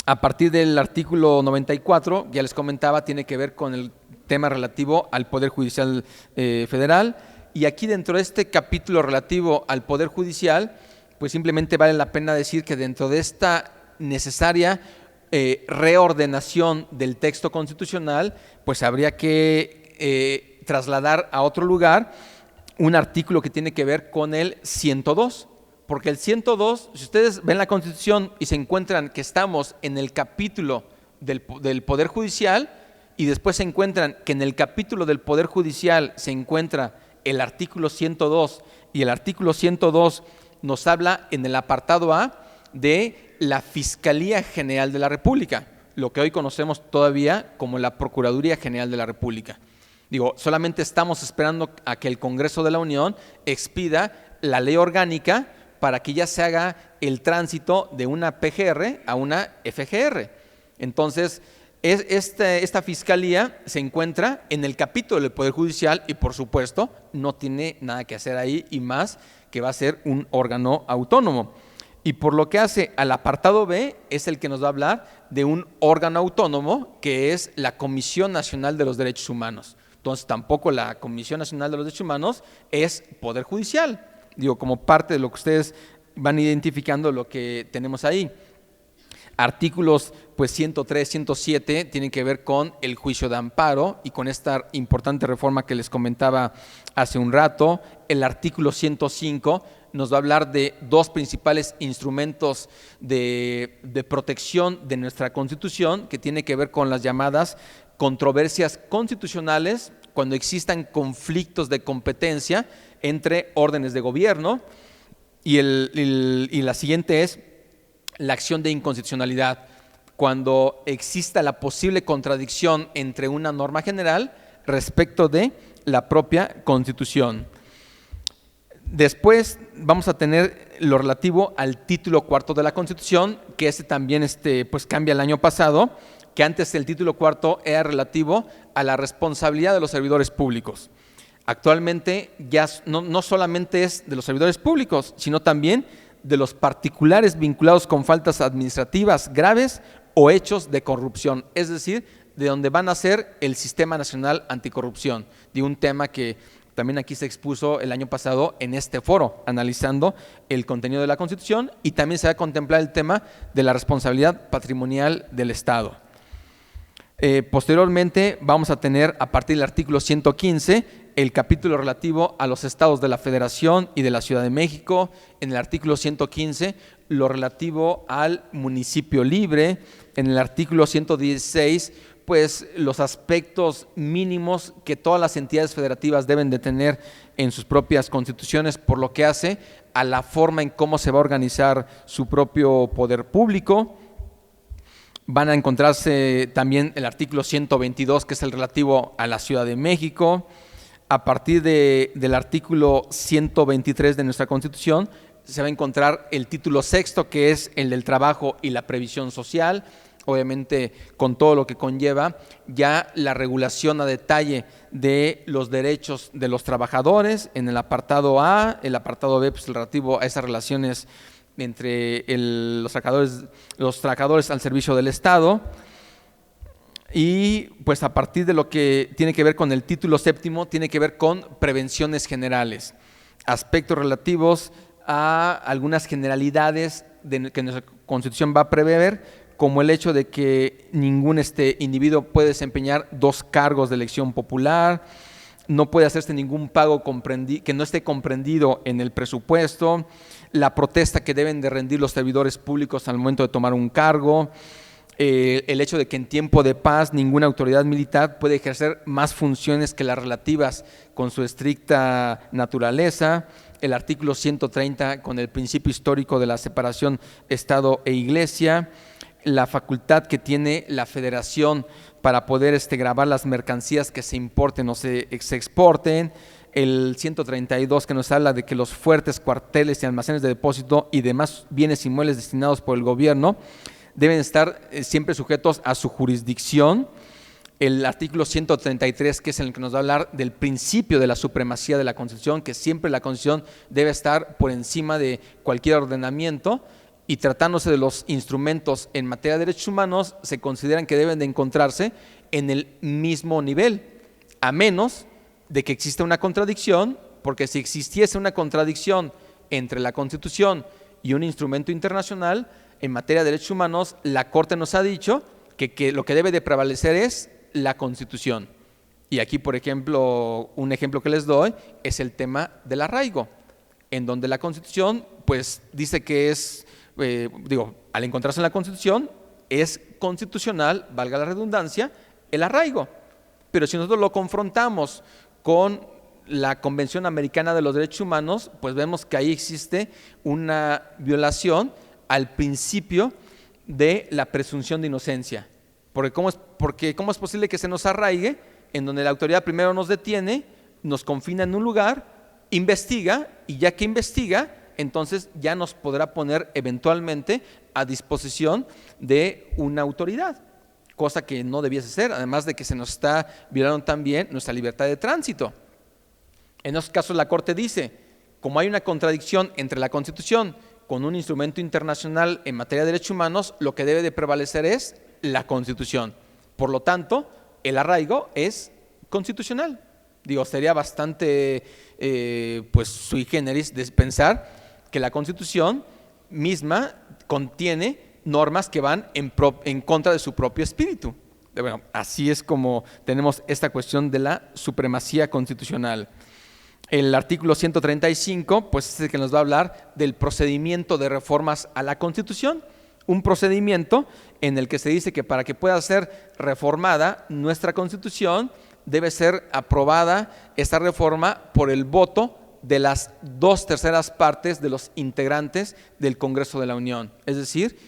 A partir del artículo 94, ya les comentaba, tiene que ver con el tema relativo al Poder Judicial Federal, y aquí dentro de este capítulo relativo al Poder Judicial, pues simplemente vale la pena decir que dentro de esta necesaria reordenación del texto constitucional, pues habría que trasladar a otro lugar un artículo que tiene que ver con el 102, porque el 102, si ustedes ven la Constitución y se encuentran que estamos en el capítulo del Poder Judicial y después se encuentran que en el capítulo del Poder Judicial se encuentra el artículo 102 y el artículo 102 nos habla en el apartado A de la Fiscalía General de la República, lo que hoy conocemos todavía como la Procuraduría General de la República. Digo, solamente estamos esperando a que el Congreso de la Unión expida la ley orgánica para que ya se haga el tránsito de una PGR a una FGR. Entonces, esta fiscalía se encuentra en el capítulo del Poder Judicial y, por supuesto, no tiene nada que hacer ahí y más que va a ser un órgano autónomo. Y por lo que hace al apartado B, es el que nos va a hablar de un órgano autónomo que es la Comisión Nacional de los Derechos Humanos. Entonces, tampoco la Comisión Nacional de los Derechos Humanos es Poder Judicial. Digo, como parte de lo que ustedes van identificando lo que tenemos ahí. Artículos pues 103, 107 tienen que ver con el juicio de amparo y con esta importante reforma que les comentaba hace un rato. El artículo 105 nos va a hablar de dos principales instrumentos de protección de nuestra Constitución, que tiene que ver con las llamadas controversias constitucionales, cuando existan conflictos de competencia entre órdenes de gobierno, y la siguiente es la acción de inconstitucionalidad, cuando exista la posible contradicción entre una norma general respecto de la propia Constitución. Después vamos a tener lo relativo al título cuarto de la Constitución, que ese también pues cambia el año pasado, que antes el título cuarto era relativo a la responsabilidad de los servidores públicos. Actualmente ya no solamente es de los servidores públicos, sino también de los particulares vinculados con faltas administrativas graves o hechos de corrupción, es decir, de donde van a ser el Sistema Nacional Anticorrupción, de un tema que también aquí se expuso el año pasado en este foro, analizando el contenido de la Constitución, y también se va a contemplar el tema de la responsabilidad patrimonial del Estado. Posteriormente vamos a tener, a partir del artículo 115, el capítulo relativo a los estados de la Federación y de la Ciudad de México. En el artículo 115, lo relativo al municipio libre. En el artículo 116, pues los aspectos mínimos que todas las entidades federativas deben de tener en sus propias constituciones, por lo que hace a la forma en cómo se va a organizar su propio poder público. Van a encontrarse también el artículo 122, que es el relativo a la Ciudad de México. A partir del artículo 123 de nuestra Constitución, se va a encontrar el título sexto, que es el del trabajo y la previsión social, obviamente con todo lo que conlleva ya la regulación a detalle de los derechos de los trabajadores en el apartado A, el apartado B, pues relativo a esas relaciones entre los trabajadores al servicio del Estado. Y pues a partir de lo que tiene que ver con el título séptimo, tiene que ver con prevenciones generales, aspectos relativos a algunas generalidades que nuestra Constitución va a prever, como el hecho de que ningún individuo puede desempeñar dos cargos de elección popular, no puede hacerse ningún pago que no esté comprendido en el presupuesto, la protesta que deben de rendir los servidores públicos al momento de tomar un cargo, el hecho de que en tiempo de paz ninguna autoridad militar puede ejercer más funciones que las relativas con su estricta naturaleza, el artículo 130 con el principio histórico de la separación Estado e Iglesia, la facultad que tiene la Federación para poder gravar las mercancías que se importen o se exporten, el 132 que nos habla de que los fuertes, cuarteles y almacenes de depósito y demás bienes inmuebles destinados por el gobierno deben estar siempre sujetos a su jurisdicción. El artículo 133, que es el que nos va a hablar del principio de la supremacía de la Constitución, que siempre la Constitución debe estar por encima de cualquier ordenamiento, y tratándose de los instrumentos en materia de derechos humanos, se consideran que deben de encontrarse en el mismo nivel, a menos de que exista una contradicción, porque si existiese una contradicción entre la Constitución y un instrumento internacional, en materia de derechos humanos, la Corte nos ha dicho que lo que debe de prevalecer es la Constitución. Y aquí, por ejemplo, un ejemplo que les doy es el tema del arraigo, en donde la Constitución pues dice que es, al encontrarse en la Constitución, es constitucional, valga la redundancia, el arraigo. Pero si nosotros lo confrontamos con la Convención Americana de los Derechos Humanos, pues vemos que ahí existe una violación al principio de la presunción de inocencia. Porque ¿cómo es posible que se nos arraigue en donde la autoridad primero nos detiene, nos confina en un lugar, investiga, y ya que investiga, entonces ya nos podrá poner eventualmente a disposición de una autoridad, cosa que no debiese ser, además de que se nos está violando también nuestra libertad de tránsito. En esos casos la Corte dice, como hay una contradicción entre la Constitución con un instrumento internacional en materia de derechos humanos, lo que debe de prevalecer es la Constitución. Por lo tanto, el arraigo es constitucional. Sería bastante pues sui generis de pensar que la Constitución misma contiene normas que van en contra de su propio espíritu. Bueno, así es como tenemos esta cuestión de la supremacía constitucional. El artículo 135, pues es el que nos va a hablar del procedimiento de reformas a la Constitución, un procedimiento en el que se dice que para que pueda ser reformada nuestra Constitución, debe ser aprobada esta reforma por el voto de las 2/3 partes de los integrantes del Congreso de la Unión, es decir,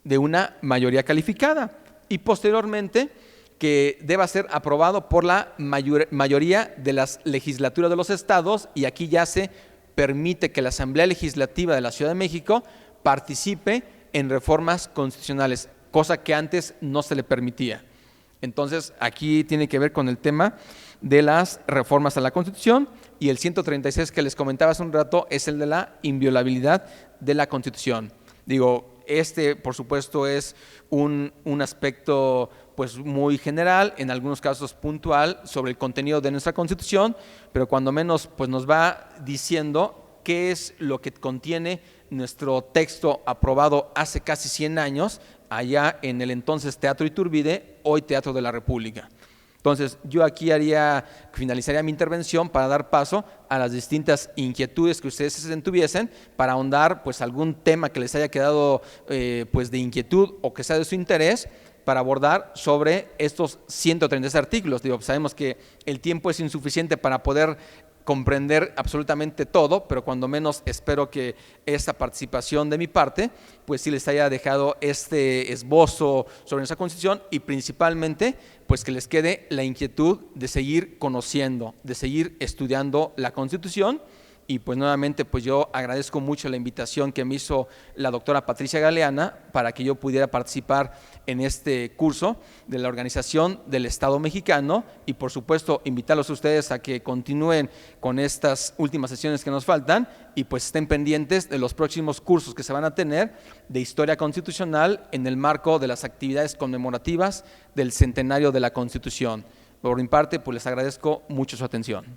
de una mayoría calificada, y posteriormente que deba ser aprobado por la mayoría de las legislaturas de los estados, y aquí ya se permite que la Asamblea Legislativa de la Ciudad de México participe en reformas constitucionales, cosa que antes no se le permitía. Entonces, aquí tiene que ver con el tema de las reformas a la Constitución, y el 136 que les comentaba hace un rato es el de la inviolabilidad de la Constitución. Por supuesto, es un aspecto pues muy general, en algunos casos puntual, sobre el contenido de nuestra Constitución, pero cuando menos pues nos va diciendo qué es lo que contiene nuestro texto aprobado hace casi 100 años, allá en el entonces Teatro Iturbide, hoy Teatro de la República. Entonces, yo aquí finalizaría mi intervención para dar paso a las distintas inquietudes que ustedes se tuviesen, para ahondar pues algún tema que les haya quedado pues de inquietud o que sea de su interés, para abordar sobre estos 136 artículos. Sabemos que el tiempo es insuficiente para poder comprender absolutamente todo, pero cuando menos espero que esta participación de mi parte pues sí les haya dejado este esbozo sobre nuestra Constitución, y principalmente pues que les quede la inquietud de seguir conociendo, de seguir estudiando la Constitución. Y pues nuevamente pues yo agradezco mucho la invitación que me hizo la doctora Patricia Galeana para que yo pudiera participar en este curso de la Organización del Estado Mexicano, y por supuesto invitarlos a ustedes a que continúen con estas últimas sesiones que nos faltan, y pues estén pendientes de los próximos cursos que se van a tener de Historia Constitucional en el marco de las actividades conmemorativas del centenario de la Constitución. Por mi parte pues les agradezco mucho su atención.